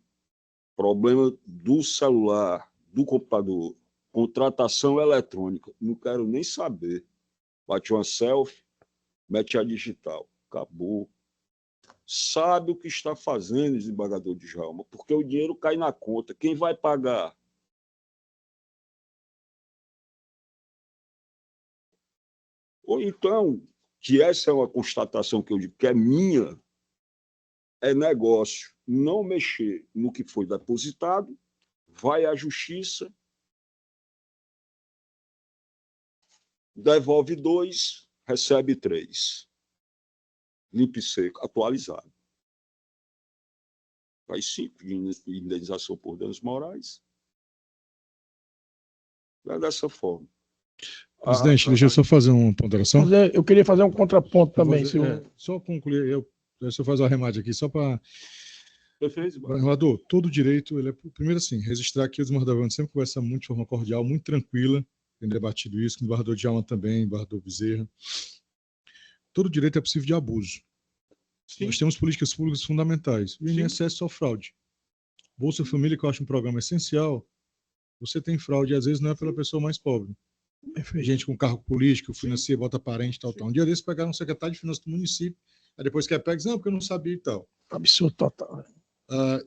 B: Problema do celular, do computador, contratação eletrônica, não quero nem saber. Bate uma selfie, mete a digital, acabou. Sabe o que está fazendo, desembargador Djalma, porque o dinheiro cai na conta. Quem vai pagar? Ou então, que essa é uma constatação que eu digo que é minha, é negócio não mexer no que foi depositado, vai à justiça, devolve 2, recebe 3. Limpo e seco, atualizado. Faz 5 de indenização por danos morais. É dessa forma.
C: Presidente, deixa eu só fazer uma ponderação.
H: Eu queria fazer um contraponto também.
C: Só concluir, deixa eu fazer o arremate aqui, só para... Relator, todo direito, ele é, primeiro assim, registrar aqui, o desembargador sempre conversa muito de forma cordial, muito tranquila, tem debatido isso, com o desembargador Djalma também, o desembargador Bezerra. Todo direito é possível de abuso. Sim. Nós temos políticas públicas fundamentais. O INSS só fraude. Bolsa Família, que eu acho um programa essencial, você tem fraude, e às vezes não é pela pessoa mais pobre. Gente com cargo político, financia, bota parente, tal. Um dia desses pegaram um secretário de finanças do município, aí depois quer pegar, não, porque eu não sabia e tal.
H: Absurdo total.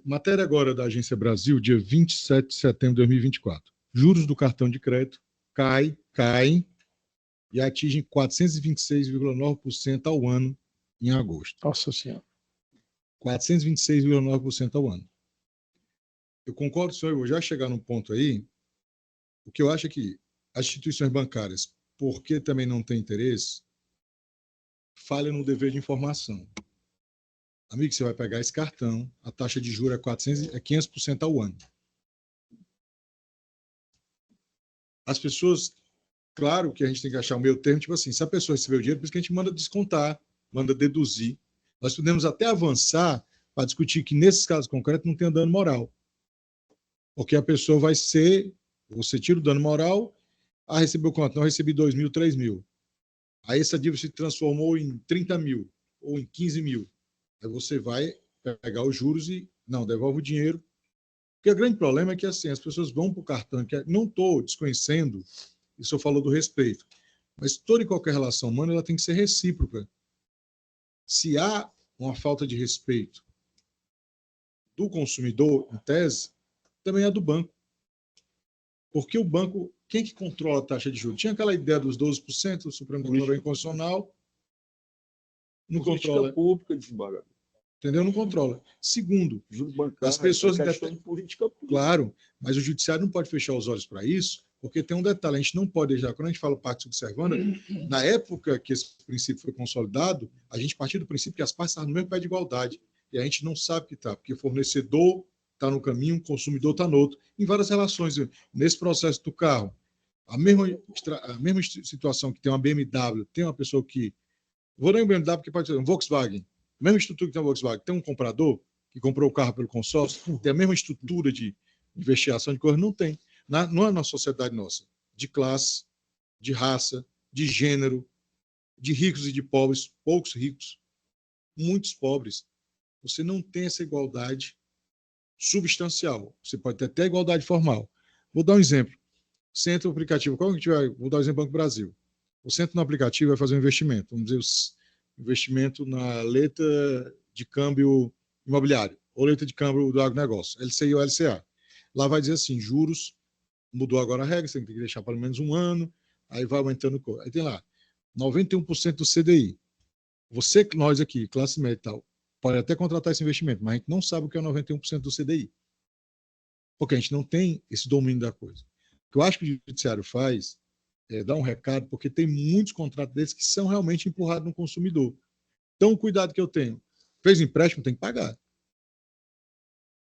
C: Matéria agora da Agência Brasil, dia 27 de setembro de 2024. Juros do cartão de crédito caem e atingem 426,9% ao ano em agosto.
H: Nossa Senhora.
C: 426,9% ao ano. Eu concordo, senhor, eu vou já chegar num ponto aí, o que eu acho é que as instituições bancárias, porque também não têm interesse, falham no dever de informação. Amigo, você vai pegar esse cartão, a taxa de juros é 500% ao ano. As pessoas, claro que a gente tem que achar o meio termo, tipo assim, se a pessoa recebeu o dinheiro, por isso que a gente manda descontar, manda deduzir. Nós podemos até avançar para discutir que, nesses casos concretos, não tem dano moral. Porque a pessoa vai ser, você tira o dano moral, recebeu quanto? Não, recebi 2 mil, 3 mil. Aí essa dívida se transformou em 30 mil ou em 15 mil. Aí você vai pegar os juros e, não, devolve o dinheiro. Porque o grande problema é que, assim, as pessoas vão para o cartão, que não estou desconhecendo, isso eu falo do respeito, mas toda e qualquer relação humana ela tem que ser recíproca. Se há uma falta de respeito do consumidor, em tese, também é do banco. Porque o banco, quem que controla a taxa de juros? Tinha aquela ideia dos 12%, o Supremo Tribunal Inconstitucional não controla.
B: Pública, desembargador.
C: Entendeu? Não controla. Segundo,
B: as pessoas...
C: de política pública. Claro, mas o judiciário não pode fechar os olhos para isso, porque tem um detalhe, a gente não pode deixar, quando a gente fala pacto subservanda, na época que esse princípio foi consolidado, a gente partiu do princípio que as partes estavam no mesmo pé de igualdade, e a gente não sabe que está, porque o fornecedor está no caminho, o consumidor está no outro, em várias relações. Nesse processo do carro, a mesma situação que tem uma BMW, tem uma pessoa que... Vou dar um BMW, porque pode ser um Volkswagen, a mesma estrutura que tem o Volkswagen, tem um comprador que comprou o carro pelo consórcio, tem a mesma estrutura de investigação de coisa, não tem. Não é na sociedade nossa, de classe, de raça, de gênero, de ricos e de pobres, poucos ricos, muitos pobres. Você não tem essa igualdade substancial. Você pode ter até igualdade formal. Vou dar um exemplo. Você entra no aplicativo, qual que tiver? Vou dar um exemplo do Banco Brasil. Você entra no aplicativo e vai fazer um investimento. Vamos dizer, investimento na letra de câmbio imobiliário, ou letra de câmbio do agronegócio, LCI ou LCA. Lá vai dizer assim, juros, mudou agora a regra, você tem que deixar pelo menos um ano, aí vai aumentando. Aí tem lá, 91% do CDI. Você, nós aqui, classe média e tal, pode até contratar esse investimento, mas a gente não sabe o que é 91% do CDI. Porque a gente não tem esse domínio da coisa. O que eu acho que o judiciário faz é dar um recado, porque tem muitos contratos desses que são realmente empurrados no consumidor. Então, o cuidado que eu tenho. Fez empréstimo, tem que pagar.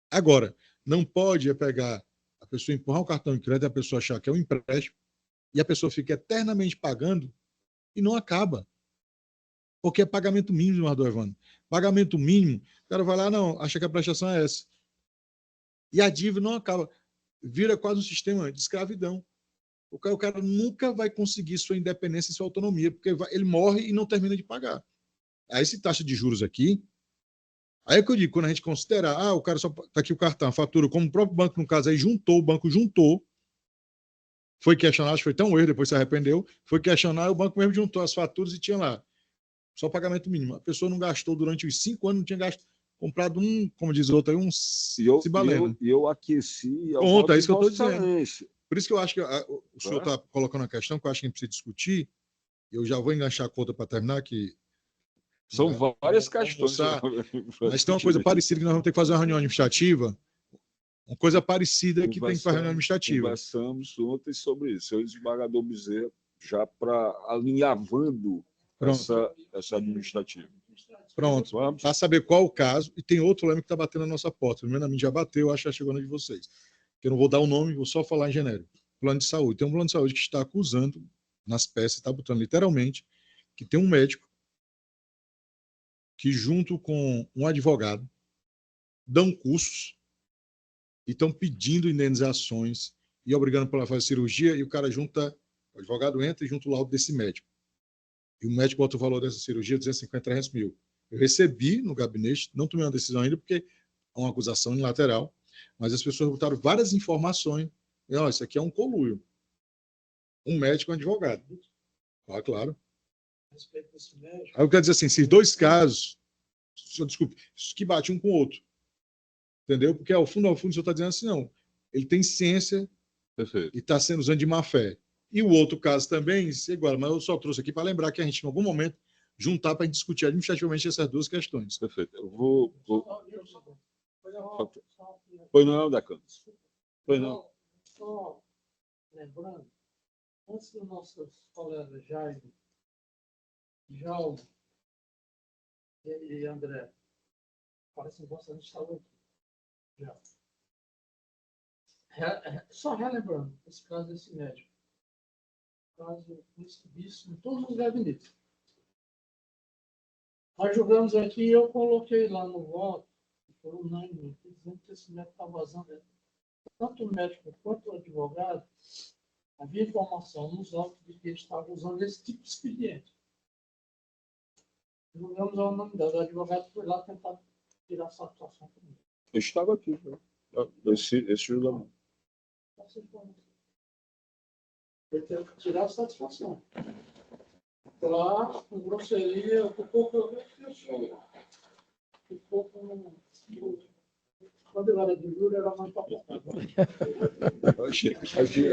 C: Agora, não pode pegar a pessoa empurrar um cartão de crédito e a pessoa achar que é um empréstimo e a pessoa fica eternamente pagando e não acaba. Porque é pagamento mínimo, Eduardo Evandro. Pagamento mínimo, o cara vai lá, não, acha que a prestação é essa. E a dívida não acaba. Vira quase um sistema de escravidão. O cara nunca vai conseguir sua independência e sua autonomia, porque ele morre e não termina de pagar. Aí, se taxa de juros aqui, aí é que eu digo, quando a gente considerar, o cara só tá aqui o cartão, a fatura, como o próprio banco, no caso, aí o banco juntou, foi questionar, acho que foi tão erro, depois se arrependeu, foi questionar, o banco mesmo juntou as faturas e tinha lá, só pagamento mínimo. A pessoa não gastou durante os 5 anos, não tinha gasto, comprado como diz o outro, aí cibalena.
B: E eu aqueci...
C: Pronto, é isso que eu estou dizendo. Por isso que eu acho que o senhor está colocando a questão que eu acho que a gente precisa discutir. Eu já vou enganchar a conta para terminar, que
B: são várias questões.
C: Mas tem uma coisa parecida que nós vamos ter que fazer uma reunião administrativa. Uma coisa parecida que tem que fazer reunião administrativa.
B: Conversamos ontem sobre isso. Eu e o desembargador Bezerra, já para alinhavando essa administrativa.
C: Pronto. Para saber qual o caso. E tem outro problema que está batendo na nossa porta. Primeiramente já bateu, acho que já chegou na de vocês. Que eu não vou dar o nome, vou só falar em genérico. Plano de saúde. Tem um plano de saúde que está acusando, nas peças, está botando literalmente, que tem um médico que, junto com um advogado, dão cursos e estão pedindo indenizações e obrigando para fazer cirurgia, e o cara junta, o advogado entra e junta o laudo desse médico. E o médico bota o valor dessa cirurgia, 250, 300 mil. Eu recebi no gabinete, não tomei uma decisão ainda, porque é uma acusação unilateral, mas as pessoas botaram várias informações. E, isso aqui é um conluio. Um médico e um advogado. Claro. Aí eu quero dizer assim, esses dois casos, desculpe, que bate um com o outro. Entendeu? Porque ao fundo, o senhor está dizendo assim, não, ele tem ciência. Perfeito. E está sendo usando de má fé. E o outro caso também, igual, mas eu só trouxe aqui para lembrar que a gente, em algum momento, juntar para a gente discutir administrativamente essas duas questões.
B: Perfeito. Eu vou... Pois não, Decan. Pois não.
F: Só lembrando, antes dos nossos colegas Jaime, Djalma e André, parece que você não estava aqui. Já. Só relembrando, esse caso desse médico. Caso visto em todos os gabinetes. Nós julgamos aqui, eu coloquei lá no voto, por unânime, dizendo que esse médico está vazando. Tanto o médico quanto o advogado, havia informação nos autos de que ele estava usando esse tipo de expediente. Julgamos a unanimidade. O advogado foi lá tentar tirar satisfação comigo.
B: Eu estava aqui, né? Esse julgamento.
F: Ele teve que tirar a satisfação. Lá, com grosseria, ficou com... Quando eu era de júri, era mais para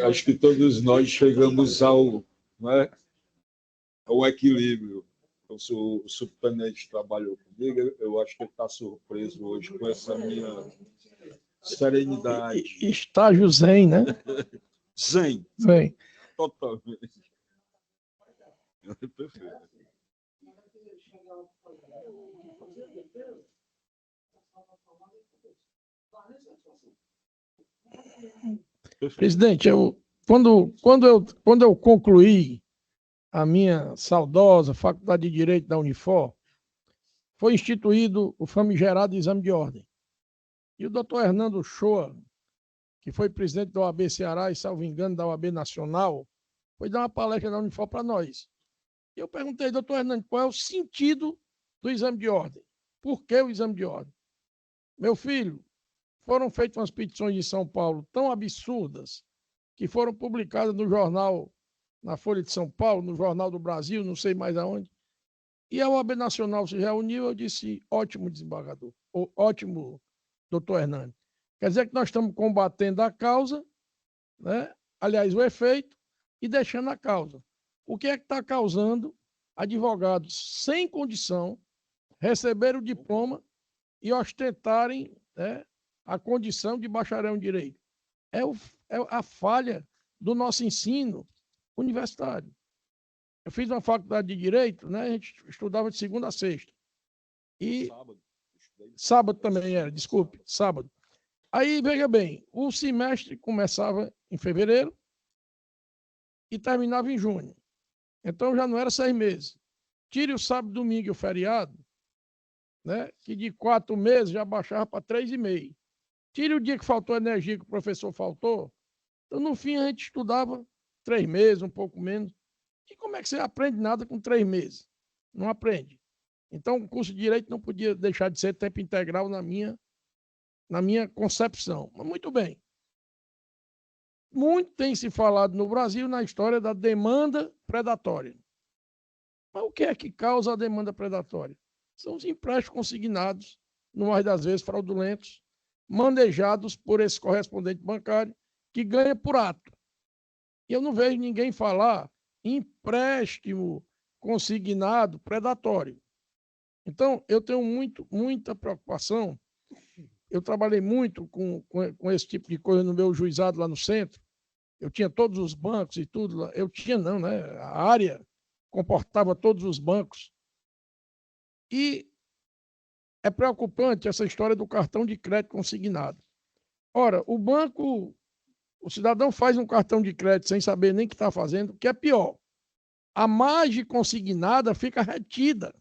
B: acho que todos nós chegamos ao equilíbrio. O subtenente trabalhou comigo, eu acho que ele está surpreso hoje com essa minha serenidade.
H: Estágio zen, né?
B: Zen.
H: Zen.
B: Totalmente. Perfeito.
H: Presidente, quando eu concluí a minha saudosa Faculdade de Direito da Unifor, foi instituído o famigerado exame de ordem. E o doutor Hernando Shoa, que foi presidente da OAB Ceará e, salvo engano, da OAB Nacional, foi dar uma palestra na Unifor para nós. E eu perguntei, doutor Hernando, qual é o sentido do exame de ordem? Por que o exame de ordem? Meu filho, foram feitas umas petições em São Paulo tão absurdas que foram publicadas no jornal na Folha de São Paulo, no Jornal do Brasil, não sei mais aonde. E a OAB Nacional se reuniu, eu disse, ótimo desembargador, ótimo, doutor Hernani. Quer dizer que nós estamos combatendo a causa, né? Aliás, o efeito, e deixando a causa. O que é que está causando advogados sem condição receber o diploma e ostentarem, né, a condição de bacharel em direito? É a falha do nosso ensino universitário. Eu fiz uma faculdade de Direito, né? A gente estudava de segunda a sexta. E sábado também era, desculpe, sábado. Aí, veja bem, o semestre começava em fevereiro e terminava em junho. Então, já não era 6 meses. Tire o sábado, domingo e o feriado, né? Que de 4 meses já baixava para 3,5. Tire o dia que faltou energia, que o professor faltou. Então, no fim, a gente estudava 3 meses, um pouco menos. E como é que você aprende nada com 3 meses? Não aprende. Então, o curso de Direito não podia deixar de ser tempo integral na minha concepção. Mas muito bem. Muito tem se falado no Brasil na história da demanda predatória. Mas o que é que causa a demanda predatória? São os empréstimos consignados, no mais das vezes fraudulentos, manejados por esse correspondente bancário, que ganha por ato. E eu não vejo ninguém falar empréstimo consignado predatório. Então, eu tenho muita preocupação. Eu trabalhei muito com esse tipo de coisa no meu juizado lá no centro. Eu tinha todos os bancos e tudo lá. Eu tinha não, né? A área comportava todos os bancos. E é preocupante essa história do cartão de crédito consignado. Ora, o cidadão faz um cartão de crédito sem saber nem o que está fazendo, o que é pior. A margem consignada fica retida.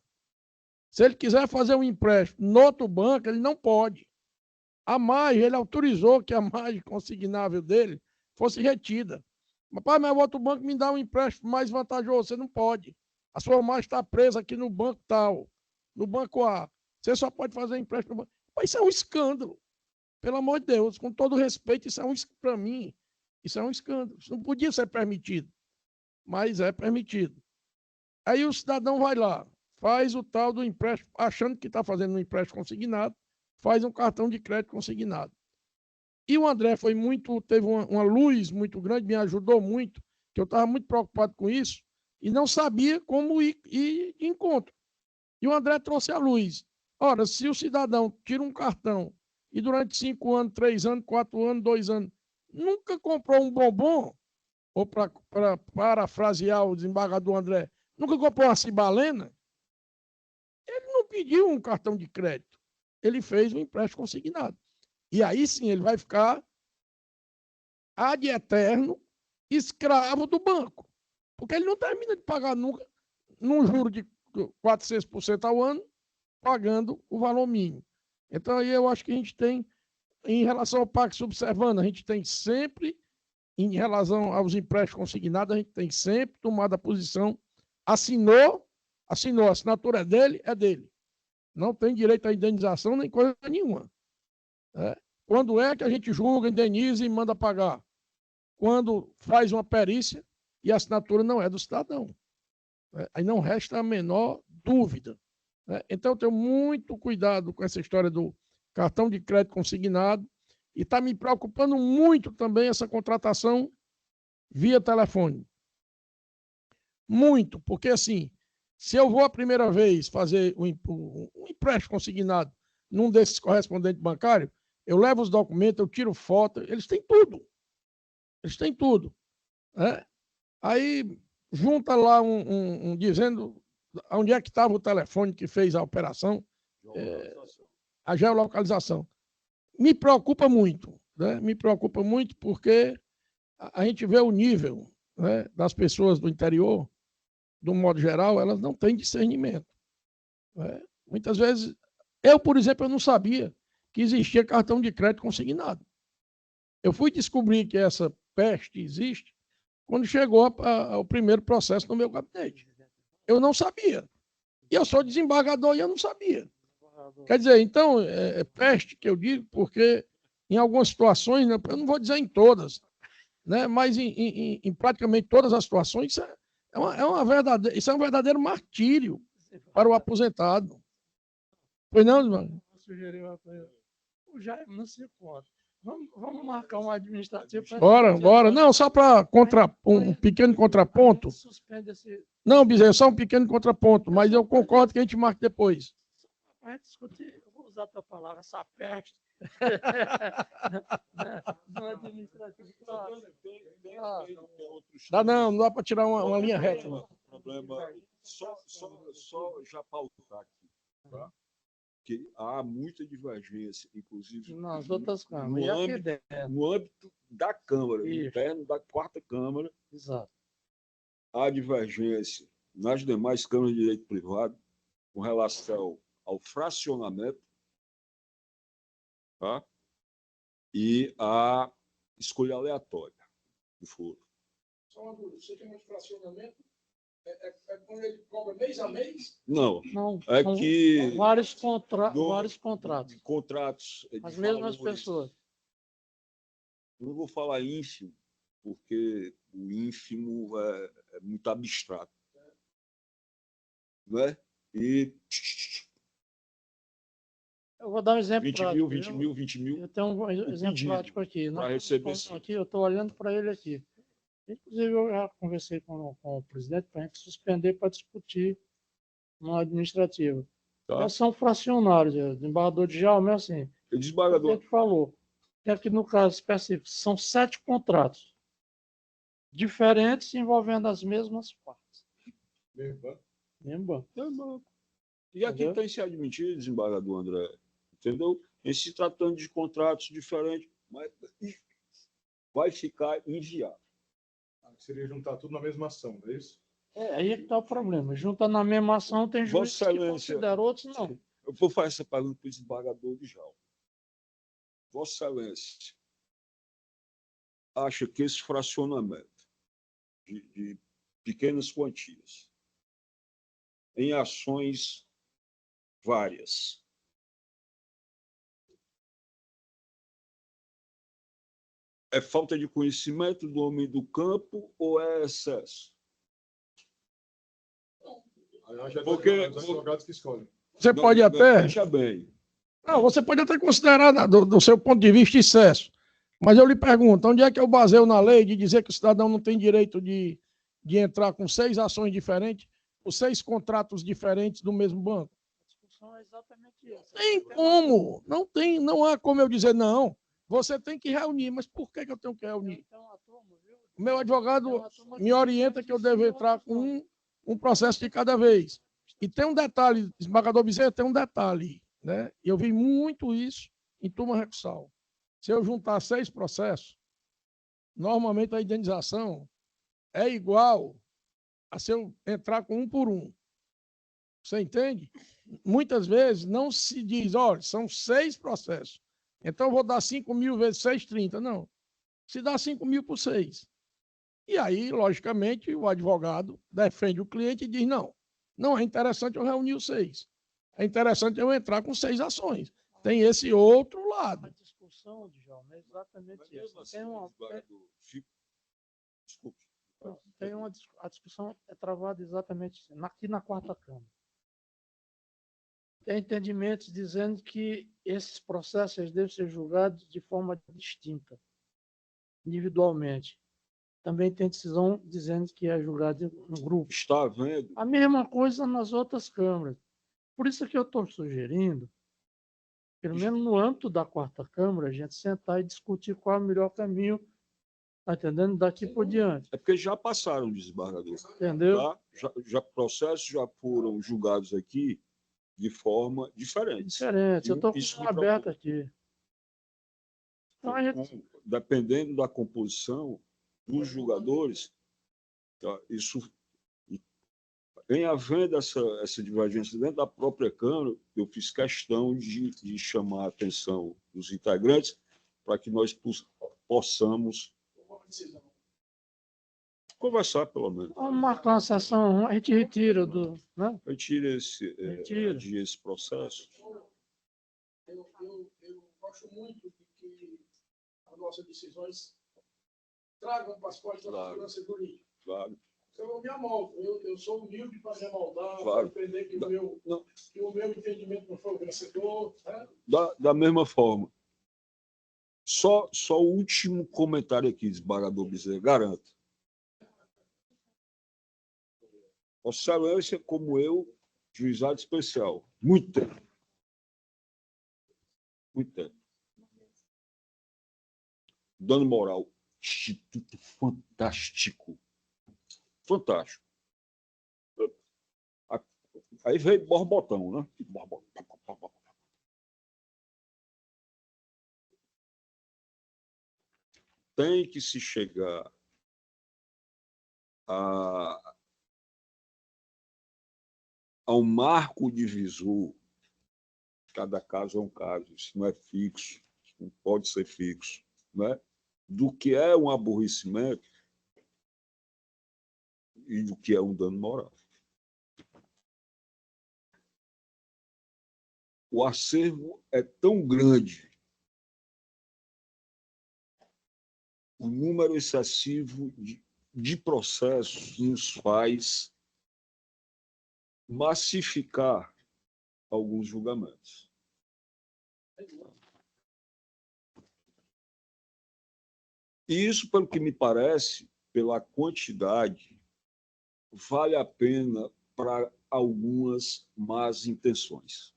H: Se ele quiser fazer um empréstimo no outro banco, ele não pode. A margem, ele autorizou que a margem consignável dele fosse retida. Mas o outro banco me dá um empréstimo mais vantajoso. Você não pode. A sua margem está presa aqui no banco tal, no banco A. Você só pode fazer empréstimo no banco. Mas isso é um escândalo. Pelo amor de Deus, com todo respeito, para mim, isso é um escândalo. Isso não podia ser permitido, mas é permitido. Aí o cidadão vai lá, faz o tal do empréstimo, achando que está fazendo um empréstimo consignado, faz um cartão de crédito consignado. E o André teve uma luz muito grande, me ajudou muito, que eu estava muito preocupado com isso, e não sabia como ir de encontro. E o André trouxe a luz. Ora, se o cidadão tira um cartão e durante 5 anos, 3 anos, 4 anos, 2 anos, nunca comprou um bombom, ou para parafrasear o desembargador André, nunca comprou uma cibalena, ele não pediu um cartão de crédito. Ele fez um empréstimo consignado. E aí sim ele vai ficar ad eterno escravo do banco. Porque ele não termina de pagar nunca, num juro de 400% ao ano, pagando o valor mínimo. Então, aí eu acho que a gente tem, em relação ao Pax Subservando, a gente tem sempre, em relação aos empréstimos consignados, a gente tem sempre tomado a posição, assinou, a assinatura é dele. Não tem direito à indenização nem coisa nenhuma. Quando é que a gente julga, indeniza e manda pagar? Quando faz uma perícia e a assinatura não é do cidadão. Aí não resta a menor dúvida. Então, eu tenho muito cuidado com essa história do cartão de crédito consignado e está me preocupando muito também essa contratação via telefone. Muito, porque assim, se eu vou a primeira vez fazer um empréstimo consignado num desses correspondentes bancários, eu levo os documentos, eu tiro foto, eles têm tudo. Eles têm tudo. Aí junta lá dizendo onde é que estava o telefone que fez a operação, a geolocalização. Me preocupa muito, né? Me preocupa muito porque a gente vê o nível, né, das pessoas do interior, de um modo geral, elas não têm discernimento. Muitas vezes, por exemplo, eu não sabia que existia cartão de crédito consignado. Eu fui descobrir que essa peste existe quando chegou o primeiro processo no meu gabinete. Eu não sabia. E eu sou desembargador e eu não sabia. Quer dizer, então, é peste que eu digo, porque em algumas situações, né, eu não vou dizer em todas, né? Mas em praticamente todas as situações, isso é um verdadeiro martírio para o aposentado. Pois não, mano?
F: O Jair não se importa. Vamos marcar um administrativo.
H: Bora. Não, só para um pequeno contraponto.
F: Suspende esse.
H: Não, Bezerra, só um pequeno contraponto, mas eu concordo que a gente marque depois.
F: Vai discutir, eu vou usar a tua palavra, essa peste. No administrativo.
H: Não dá para tirar uma linha reta. Não.
B: Problema, só já pautar aqui, tá? Que há muita divergência, inclusive
F: nas outras câmaras.
B: No âmbito da Câmara, no interno da quarta Câmara.
F: Exato.
B: Há divergência nas demais câmaras de direito privado com relação ao fracionamento, tá? E a escolha aleatória do foro.
H: Só uma dúvida, você tem um fracionamento? É quando ele cobra mês a mês?
B: Não.
F: É
B: que
F: vários contratos.
B: Contratos.
F: As mesmas pessoas.
B: Não vou falar ínfimo, porque o ínfimo é muito abstrato. Né? E.
F: Eu vou dar um exemplo
B: 20
F: prático.
B: 20 mil.
F: Eu tenho um exemplo prático aqui.
B: Para receber
F: aqui, eu estou olhando para ele aqui. Inclusive, eu já conversei com o presidente para a gente suspender para discutir no administrativo.
B: Tá.
F: São fracionários. O desembargador Djalma é assim.
B: O desembargador.
F: Ele falou que aqui no caso específico são 7 contratos diferentes envolvendo as mesmas partes. Mesmo banco.
B: E aqui tem se admitido, desembargador André, entendeu? Em se tratando de contratos diferentes, mas vai ficar inviável.
C: Seria juntar tudo na mesma ação, não é isso?
F: Aí é que está o problema. Junta na mesma ação, tem juízes que consideram, outros não.
B: Eu vou fazer essa pergunta para o desembargador Djalma. Vossa Excelência acha que esse fracionamento de pequenas quantias em ações várias é falta de conhecimento do homem do campo ou é excesso?
C: Porque os advogados que escolhem.
H: Você pode até.
B: Veja bem.
H: Não, você pode até considerar do seu ponto de vista excesso. Mas eu lhe pergunto, onde é que eu baseio na lei de dizer que o cidadão não tem direito de entrar com 6 ações diferentes, com 6 contratos diferentes do mesmo banco?
F: A discussão é exatamente essa.
H: Tem como. Não há como eu dizer não. Você tem que reunir, mas por que eu tenho que reunir? O meu advogado me orienta que eu devo entrar com um processo de cada vez. E tem um detalhe, desembargador Bezerra, tem um detalhe, né? Eu vi muito isso em turma recursal. Se eu juntar 6 processos, normalmente a indenização é igual a se eu entrar com 1 por 1. Você entende? Muitas vezes não se diz, olha, são 6 processos. Então, eu vou dar 5 mil vezes 6, 30. Não. Se dá 5 mil por 6. E aí, logicamente, o advogado defende o cliente e diz, não é interessante eu reunir os 6. É interessante eu entrar com 6 ações. Tem esse outro lado.
F: A discussão, Djalma, é exatamente isso. A discussão é travada exatamente aqui na quarta Câmara. Tem entendimentos dizendo que esses processos devem ser julgados de forma distinta, individualmente. Também tem decisão dizendo que é julgado em grupo.
B: Está vendo?
F: A mesma coisa nas outras câmaras. Por isso que eu estou sugerindo, pelo menos no âmbito da quarta Câmara, a gente sentar e discutir qual é o melhor caminho, tá entendendo? Daqui por diante.
B: É porque já passaram, desembargador.
F: Entendeu?
B: Tá? Processos já foram julgados aqui de forma diferente.
F: Diferente. Eu estou com isso aberto aqui.
B: Então, dependendo da composição dos julgadores, tá? Isso, em havendo essa divergência dentro da própria Câmara, eu fiz questão de chamar a atenção dos integrantes para que nós possamos conversar, pelo menos.
F: Vamos marcar uma sessão, a gente retira do... Né?
B: Retira esse processo.
H: Eu gosto muito de que as nossas decisões Traga um passaporte da
B: Claro.
H: segurança do NID.
B: Claro.
H: Eu me amoldo. Eu sou humilde para me amoldar,
B: Claro.
H: para entender que o meu entendimento não foi o vencedor. Né?
B: Da mesma forma. Só o último comentário aqui, desembargador Bezerra, garanto. Vossa Excelência, como eu, juizado especial. Muito tempo. Muito tempo. Dano moral. Instituto fantástico. Fantástico. Aí veio borbotão, né? Tem que se chegar ao marco divisor. Cada caso é um caso, isso não é fixo, não pode ser fixo, né? Do que é um aborrecimento e do que é um dano moral. O acervo é tão grande, o número excessivo de processos nos faz massificar alguns julgamentos. E isso, pelo que me parece, pela quantidade, vale a pena para algumas más intenções.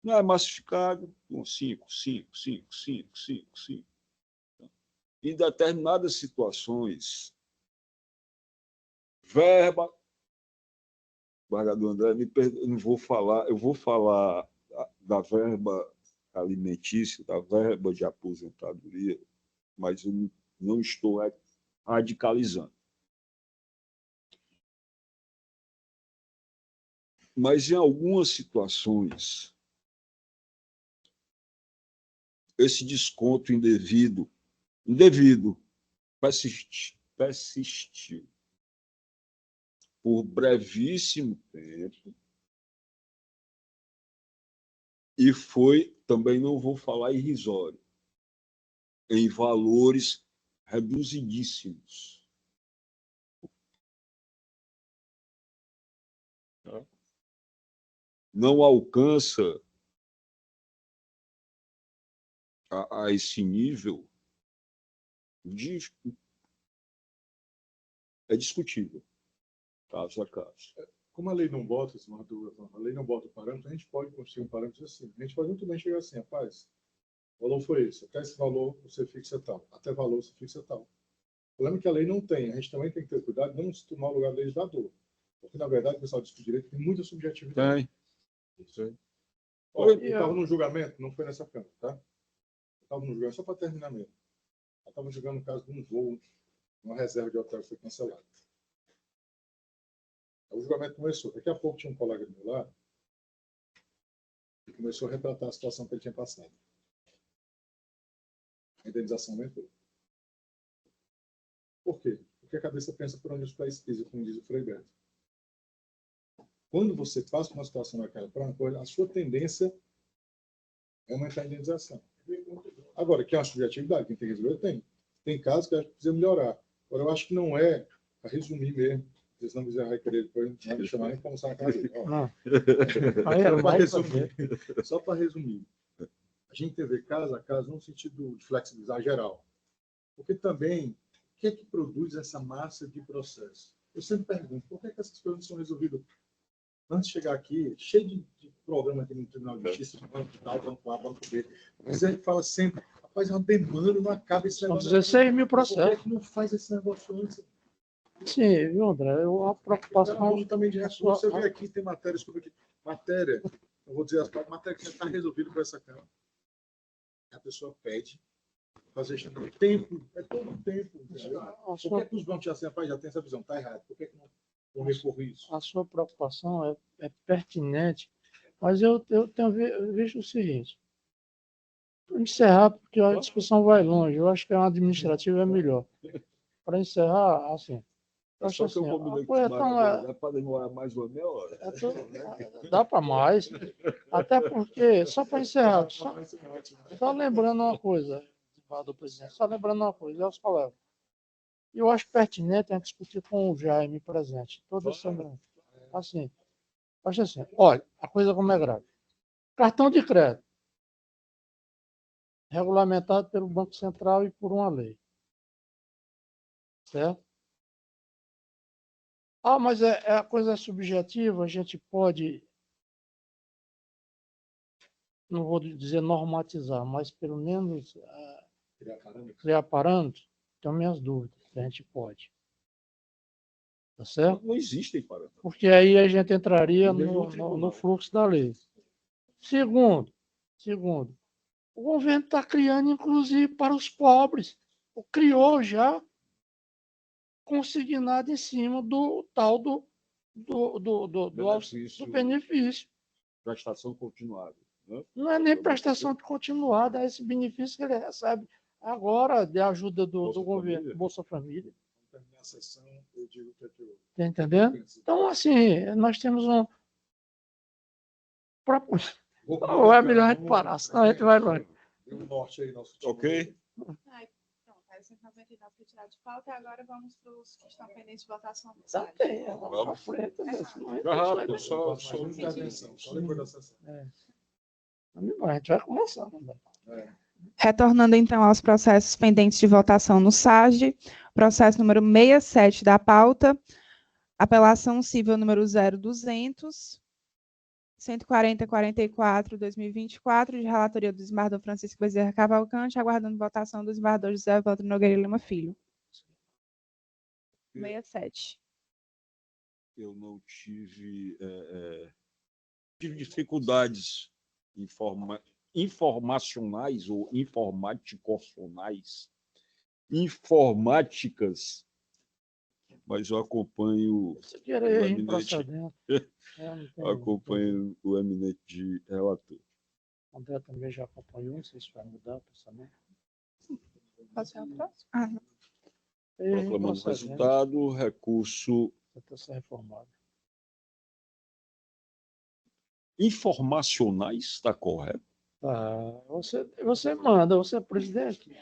B: Não é massificado com 5. Em determinadas situações, verba. Desembargador André, me perdoe, eu vou falar da verba alimentícia, da verba de aposentadoria, mas eu não estou radicalizando. Mas, em algumas situações, esse desconto indevido persistiu por brevíssimo tempo e foi, também não vou falar irrisório, em valores reduzidíssimos. Não alcança a esse nível, é discutível, caso a caso.
C: Como a lei não bota, a lei não bota o parâmetro, a gente pode construir um parâmetro assim. A gente pode muito bem chegar assim, rapaz, o valor foi esse, até esse valor você fixa tal, até valor você fixa tal. O problema é que a lei não tem, a gente também tem que ter cuidado de não se tomar o lugar do legislador. Porque, na verdade, o pessoal diz que o direito tem muita subjetividade. Isso aí. Olha, eu estava num julgamento, não foi nessa Câmara, tá? Eu estava num julgamento, só para terminar mesmo. Eu estava julgando o caso de um voo, uma reserva de hotel que foi cancelada. O julgamento começou. Daqui a pouco tinha um colega do meu lado que começou a retratar a situação que ele tinha passado. A indenização aumentou. Por quê? Porque a cabeça pensa por onde os pés pisam, como diz o Frei Beto. Quando você passa por uma situação daquela para uma coisa, a sua tendência é aumentar a indenização. Agora, que é uma subjetividade, quem tem que resolver tem. Tem casos que a gente precisa melhorar. Agora, eu acho que não é, para resumir mesmo, porque senão você vai querer depois não me chamar nem para almoçar na casa dele. Só para resumir, a gente tem que ver caso a caso, no sentido de flexibilizar geral. Porque também, o que é que produz essa massa de processo? Eu sempre pergunto, por que essas coisas não são resolvidas antes de chegar aqui, cheio de programa aqui no Tribunal de Justiça, banco tal, banco A, banco B. Mas ele fala sempre, rapaz, é uma demanda, não acaba esse negócio.
F: São 16 mil processos.
C: Por que não faz esse negócio antes?
F: Sim, viu, André? A preocupação
C: também de recurso. Eu vi aqui, tem matéria sobre aqui. Matéria, eu vou dizer as palavras, matéria que já está resolvida por essa Câmara. A pessoa pede, fazer tempo, é todo o tempo. Por que os bancos já tem essa visão? Está errado. Por que não recorrer isso?
F: A sua preocupação é pertinente, mas eu tenho visto o seguinte. Para encerrar, porque a discussão vai longe, eu acho que a administrativa é melhor. Para encerrar, assim.
B: É só que eu combinei com dá para demorar mais uma meia hora.
F: Dá para mais. Até porque, só para encerrar, só lembrando uma coisa, do presidente, só lembrando uma coisa, aos colegas. eu acho pertinente a gente discutir com o Jaime presente, toda semana. Assim, acho assim, olha, a coisa como é grave. Cartão de crédito, regulamentado pelo Banco Central e por uma lei. Certo? Ah, mas a coisa subjetiva, a gente pode, não vou dizer normatizar, mas pelo menos criar parâmetros. Tenho minhas dúvidas, que a gente pode. Tá certo?
B: Não existem parâmetros.
F: Porque aí a gente entraria no fluxo da lei. Segundo, o governo está criando, inclusive, para os pobres. Criou já consignado em cima do tal do benefício.
B: Prestação continuada. Né?
F: Não é nem prestação continuada, é esse benefício que ele recebe agora de ajuda do governo,
B: Família.
F: Bolsa Família.
C: Na sessão, eu digo que
F: Está entendendo? Então, assim, nós temos um. Ou é melhor a gente parar, senão a gente vai longe.
C: Deu um norte aí, nosso
B: Ok?
D: Pronto, aí 199 foi tirado de pauta e agora vamos para os que estão pendentes de votação.
F: Já tem, vamos à frente.
B: Já rápido, só
C: intervenção, só depois da sessão.
F: A gente vai começar também.
D: Retornando então aos processos pendentes de votação no SAGE, processo número 67 da pauta, apelação civil número 0200, 140.44/2024, de relatoria do desembargador Francisco Bezerra Cavalcante, aguardando votação do desembargador José Evandro Nogueira Lima Filho. 67.
B: Eu não tive dificuldades informacionais ou informáticas, mas eu acompanho
F: Você querer ir procedendo.
B: acompanho o eminente relator.
F: O André também já acompanhou, não sei se vai mudar o pensamento.
D: Pode ser a próxima?
B: Proclamando o resultado, recurso
F: Está sendo reformado.
B: informacionais, está correto?
F: Tá. Você manda, você é presidente.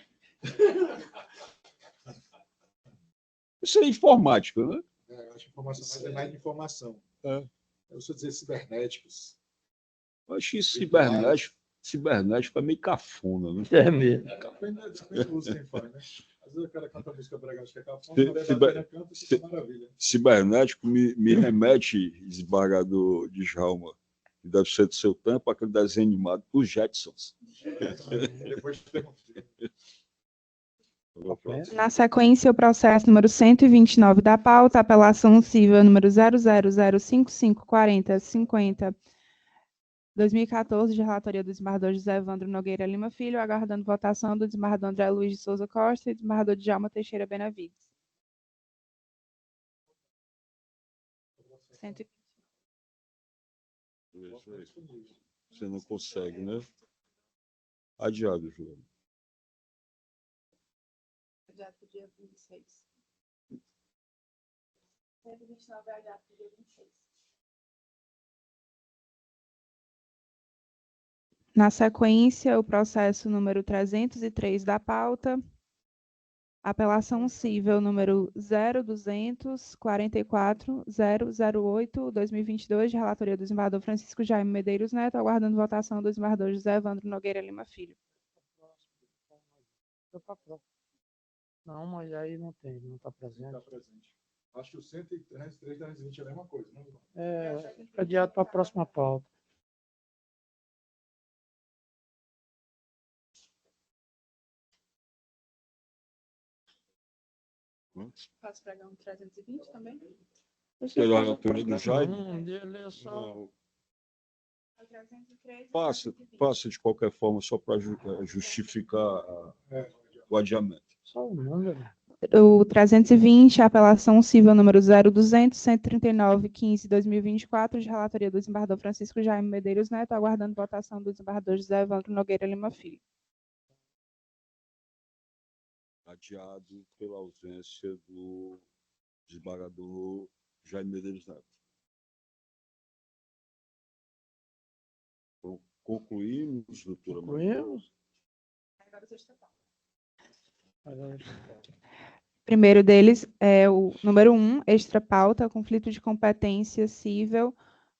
B: Isso é informática, né?
C: Eu acho que informacionais é mais de informação. Eu sou dizer cibernéticos.
B: Eu acho que cibernético é meio cafona, né?
F: É mesmo.
C: Depende do uso quem faz, né? Às vezes o cara canta a música brega, acho que é cafona, mas canta e fica maravilha.
B: Cibernético me remete, desembargador Djalma, que deve ser do seu tempo, aquele desenho animado, os Jetsons.
C: Depois tem
D: Na sequência, o processo número 129 da pauta, apelação civil número 000554050/2014, de relatoria do desembargador José Evandro Nogueira Lima Filho, aguardando votação do desembargador André Luiz de Souza Costa e do desembargador Djalma Teixeira Benavides. 120.
B: Você não consegue, né? Adiado, João.
D: Adiado para o dia 26. 129 é adiado para o dia 26. Na sequência, o processo número 303 da pauta, apelação civil número 020044.008/2022, de relatoria do desembargador Francisco Jaime Medeiros Neto, aguardando votação do desembargador José Evandro Nogueira Lima Filho.
F: Não, mas aí não tem, não está presente.
C: Está presente. Acho que o 103 e 320 é a mesma coisa, né?
F: Adiado para a próxima pauta.
D: Posso pregar um 320 também?
B: Pela relatoria do Jaime? Passa de qualquer forma, só para justificar o adiamento.
F: Só o número.
D: O 320, apelação civil número 0200-139-15/2024, de relatoria do desembargador Francisco Jaime Medeiros Neto, aguardando votação do desembargador José Evandro Nogueira Lima Filho.
B: Adiado pela ausência do desembargador Jaime Medeiros Neto. Concluímos, doutora Maria?
F: Concluímos.
D: Agora você está. primeiro deles é o número 1, extra pauta, conflito de competência cível,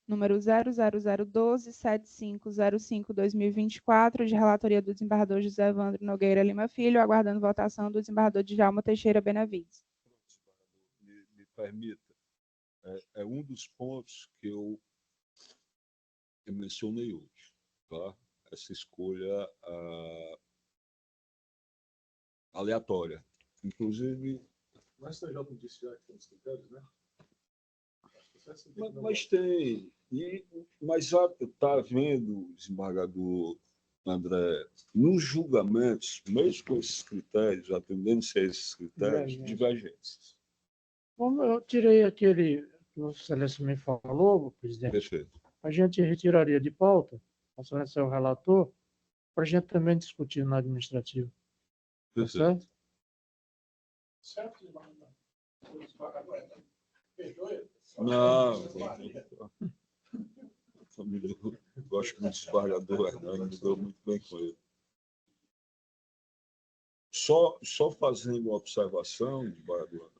D: número 000127505/2024, de relatoria do desembargador José Evandro Nogueira Lima Filho, aguardando votação do desembargador Djalma Teixeira Benavides.
B: Me permita, é um dos pontos que eu mencionei hoje, tá? Essa escolha aleatória. Inclusive...
C: Mas você já não disse já que tem os critérios, né?
B: Mas tem. Mas já está vendo, desembargador André, nos julgamentos, mesmo com esses critérios, atendendo-se a esses critérios, divergências.
F: Como eu tirei aquele que o Excelência me falou, presidente,
B: Perfeito.
F: a gente retiraria de pauta, a Excelência é o relator, para a gente também discutir na administrativa. Tá
B: Perfeito.
F: certo? Certo,
B: Não. Eu acho que o desembargador Hernani me deu muito bem com ele. Só fazendo uma observação, desembargador,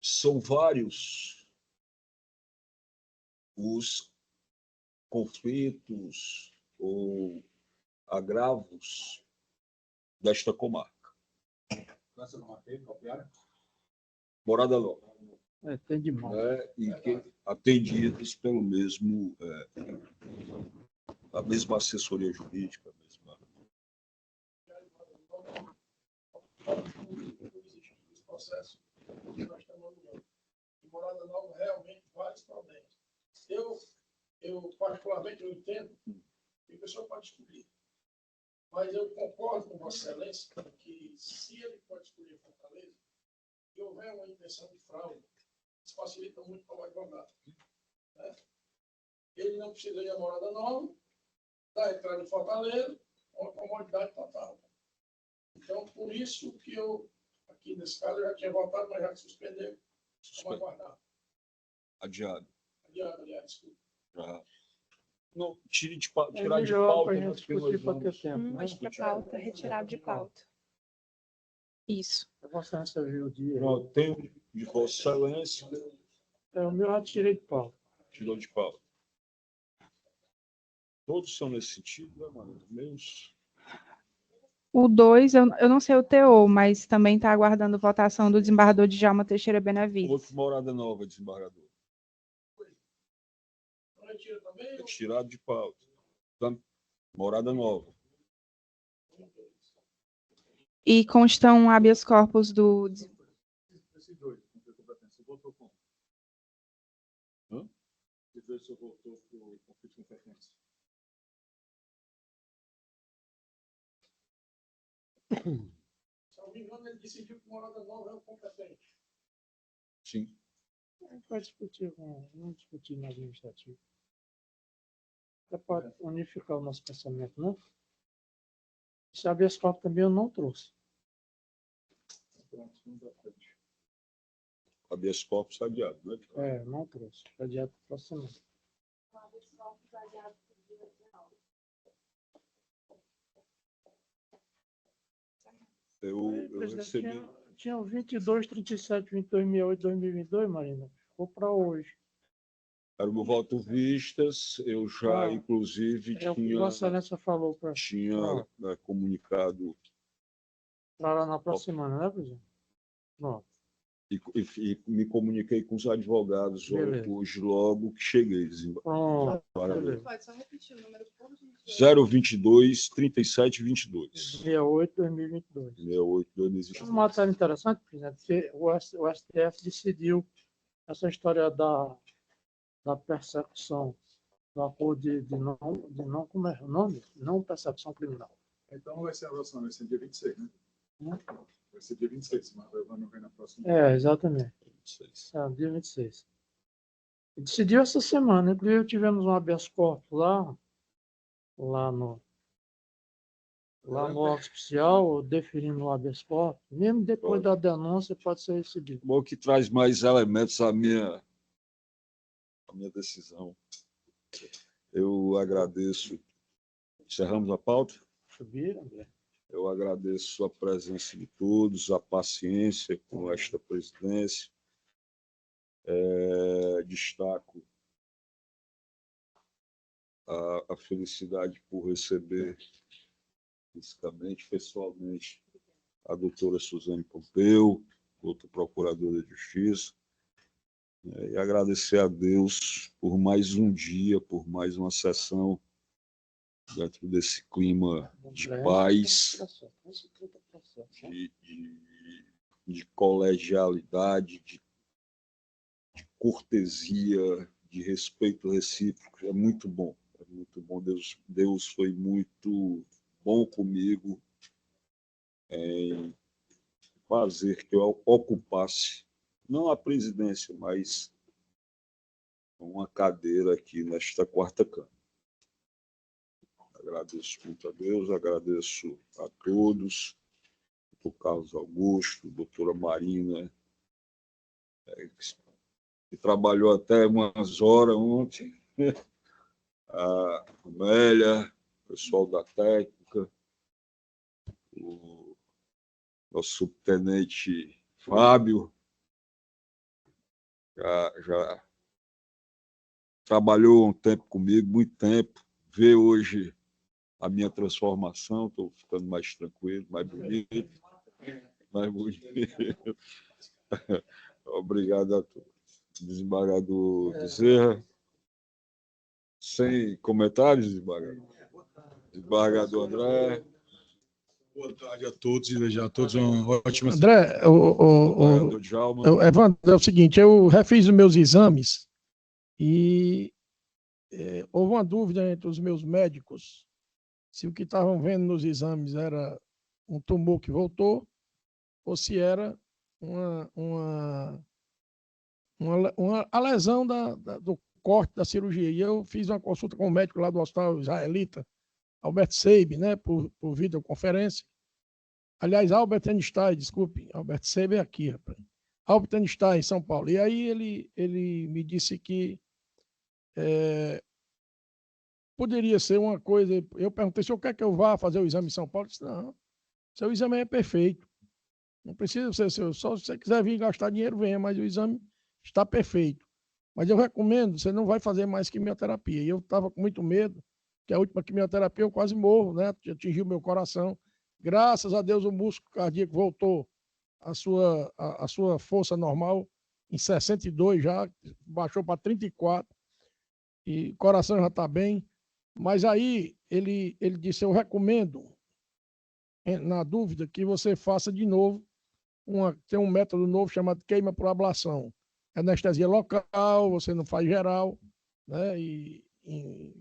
B: são vários os conflitos ou agravos desta comarca. Morada Nova.
F: Tem demais.
B: E que atendidos pelo mesmo, a mesma assessoria jurídica. A mesma...
K: Esse processo que nós estamos andando. Em Morada Nova, realmente, vários problemas. Eu particularmente, eu entendo que a pessoa pode escolher. Mas eu concordo com Vossa Excelência que, se ele pode escolher Fortaleza, e houver uma intenção de fraude, isso facilita muito para o advogado. Né? Ele não precisa ir à Morada Nova, da entrada em Fortaleza, uma comodidade total. Então, por isso que eu, aqui nesse caso, eu já tinha votado, mas já suspendeu. Vamos aguardar.
B: Adiado.
K: Aliás, desculpa.
B: Já. Não, tirar de pauta, né?
D: Mas para pauta, retirado de pauta. Isso.
F: Vossa Excelência viu o dia.
B: Não, tem de Vossa Excelência.
F: O meu já tirei de pauta.
B: Tirou de pauta. Todos são nesse sentido, né, mano? Menos...
D: O 2, eu não sei o teor, mas também está aguardando votação do desembargador Djalma Teixeira Benavides.
B: Outro Morada Nova, desembargador. É tirado de pauta. Morada Nova.
D: E constam habeas corpus do...
C: Esses dois, você votou como? Esses dois você votou para o conflito de competência.
K: Se não me engano, ele decidiu que Morada Nova é o competente.
B: Sim.
F: A gente vai discutir, vamos discutir na administrativa. É para unificar o nosso pensamento, né? Esse habeas corpus também eu não trouxe.
B: Habeas corpus adiado, né?
F: Não trouxe. Adiado para a próxima semana.
B: Eu recebi.
F: Tinha 22, 37, 22, 68, 2022, Marina. Ficou para hoje.
B: Era o meu voto vistas, eu já, inclusive,
F: o que Vossa Excelência falou para
B: tinha comunicado.
F: Para lá na próxima semana, né, presidente? Pronto.
B: E me comuniquei com os advogados hoje, logo que cheguei.
D: Pode só repetir o número, por
B: gentileza. 022 37 22.
F: 68 2022.
B: 68 2022.
F: Uma matéria interessante, presidente, porque o STF decidiu essa história da persecução, do acordo de não, como é o nome? Não persecução criminal.
C: Então vai ser a votação, vai ser dia 26, né? Vai ser dia 26, mas não vem na próxima.
F: Exatamente. Dia 26. Decidiu essa semana, inclusive tivemos um habeas corpus lá no órgão oficial, definindo o habeas corpus. Mesmo depois da denúncia, pode ser recebido.
B: Bom, que traz mais elementos à minha decisão. Eu agradeço. Encerramos a pauta?
F: Subir, André.
B: Eu agradeço a presença de todos, a paciência com esta presidência. Destaco a felicidade por receber fisicamente, pessoalmente, a doutora Suzane Pompeu, outra procuradora de Justiça, e agradecer a Deus por mais um dia, por mais uma sessão dentro desse clima de paz, de colegialidade, de cortesia, de respeito recíproco. É muito bom, é muito bom. Deus foi muito bom comigo em fazer que eu ocupasse, não a presidência, mas uma cadeira aqui nesta quarta Câmara. Agradeço muito a Deus, agradeço a todos, o Carlos Augusto, a doutora Marina, que trabalhou até umas horas ontem, a Amélia, o pessoal da técnica, o nosso subtenente Fábio, já trabalhou um tempo comigo, muito tempo, vê hoje a minha transformação, estou ficando mais tranquilo, mais bonito, mais bonito. Obrigado a todos. Desembargador Bezerra. Sem comentários, desembargador? Desembargador André.
C: Boa tarde a todos e desejar a todos uma ótima
H: André, Evandro, é o seguinte, eu refiz os meus exames e houve uma dúvida entre os meus médicos se o que estavam vendo nos exames era um tumor que voltou ou se era a lesão do corte da cirurgia. E eu fiz uma consulta com o médico lá do hospital israelita, Albert Seib, né, por videoconferência. Aliás, Albert Einstein, desculpe, Albert Seib é aqui, rapaz. Albert Einstein, em São Paulo. E aí ele me disse que poderia ser uma coisa. Eu perguntei se eu quer que eu vá fazer o exame em São Paulo. Ele disse, não, seu exame é perfeito. Não precisa ser seu. Só se você quiser vir gastar dinheiro, venha, mas o exame está perfeito. Mas eu recomendo, você não vai fazer mais quimioterapia. E eu estava com muito medo, que a última quimioterapia eu quase morro, né? Atingiu meu coração. Graças a Deus o músculo cardíaco voltou à sua força normal, em 62 já, baixou para 34, e o coração já está bem. Mas aí ele disse, eu recomendo, na dúvida, que você faça de novo, tem um método novo chamado queima por ablação. Anestesia local, você não faz geral, né? E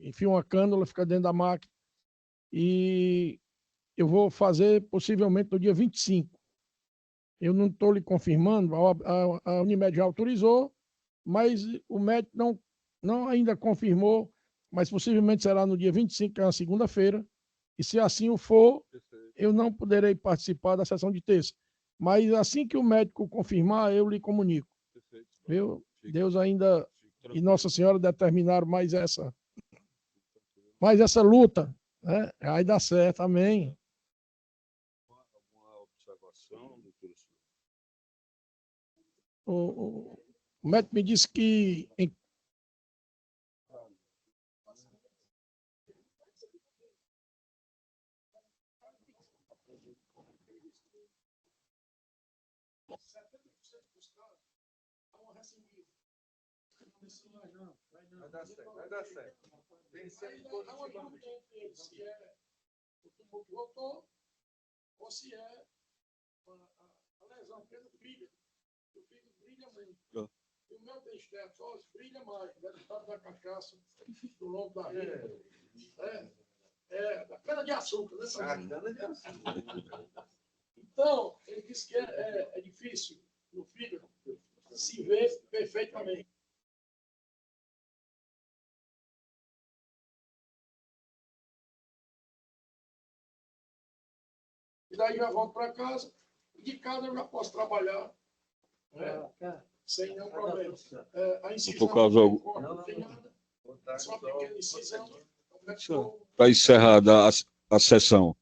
H: enfia uma cânula, fica dentro da máquina. E eu vou fazer possivelmente no dia 25. Eu não estou lhe confirmando, a Unimed já autorizou, mas o médico não ainda confirmou, mas possivelmente será no dia 25, que é uma segunda-feira, e se assim o for, eu não poderei participar da sessão de terça. Mas assim que o médico confirmar, eu lhe comunico. Viu? Deus ainda e Nossa Senhora determinaram mais essa luta, né? Vai dar certo, amém.
B: Alguma observação, doutora?
H: O médico me disse que
K: Vai dar certo. Tem sempre positivamente. Se é o tumor que voltou, ou se é a lesão pelo fígado. O fígado brilha muito. E o meu testículo brilha mais, deve estar da cachaça, do longo da vida. Da cana de açúcar, né? Cana de açúcar. Então, ele disse que é difícil no fígado se ver perfeitamente. E daí já volto para casa. E de casa eu já posso trabalhar, né? Sem nenhum problema. A incisão não tem nada. Só uma pequena incisão.
B: Está encerrada a sessão.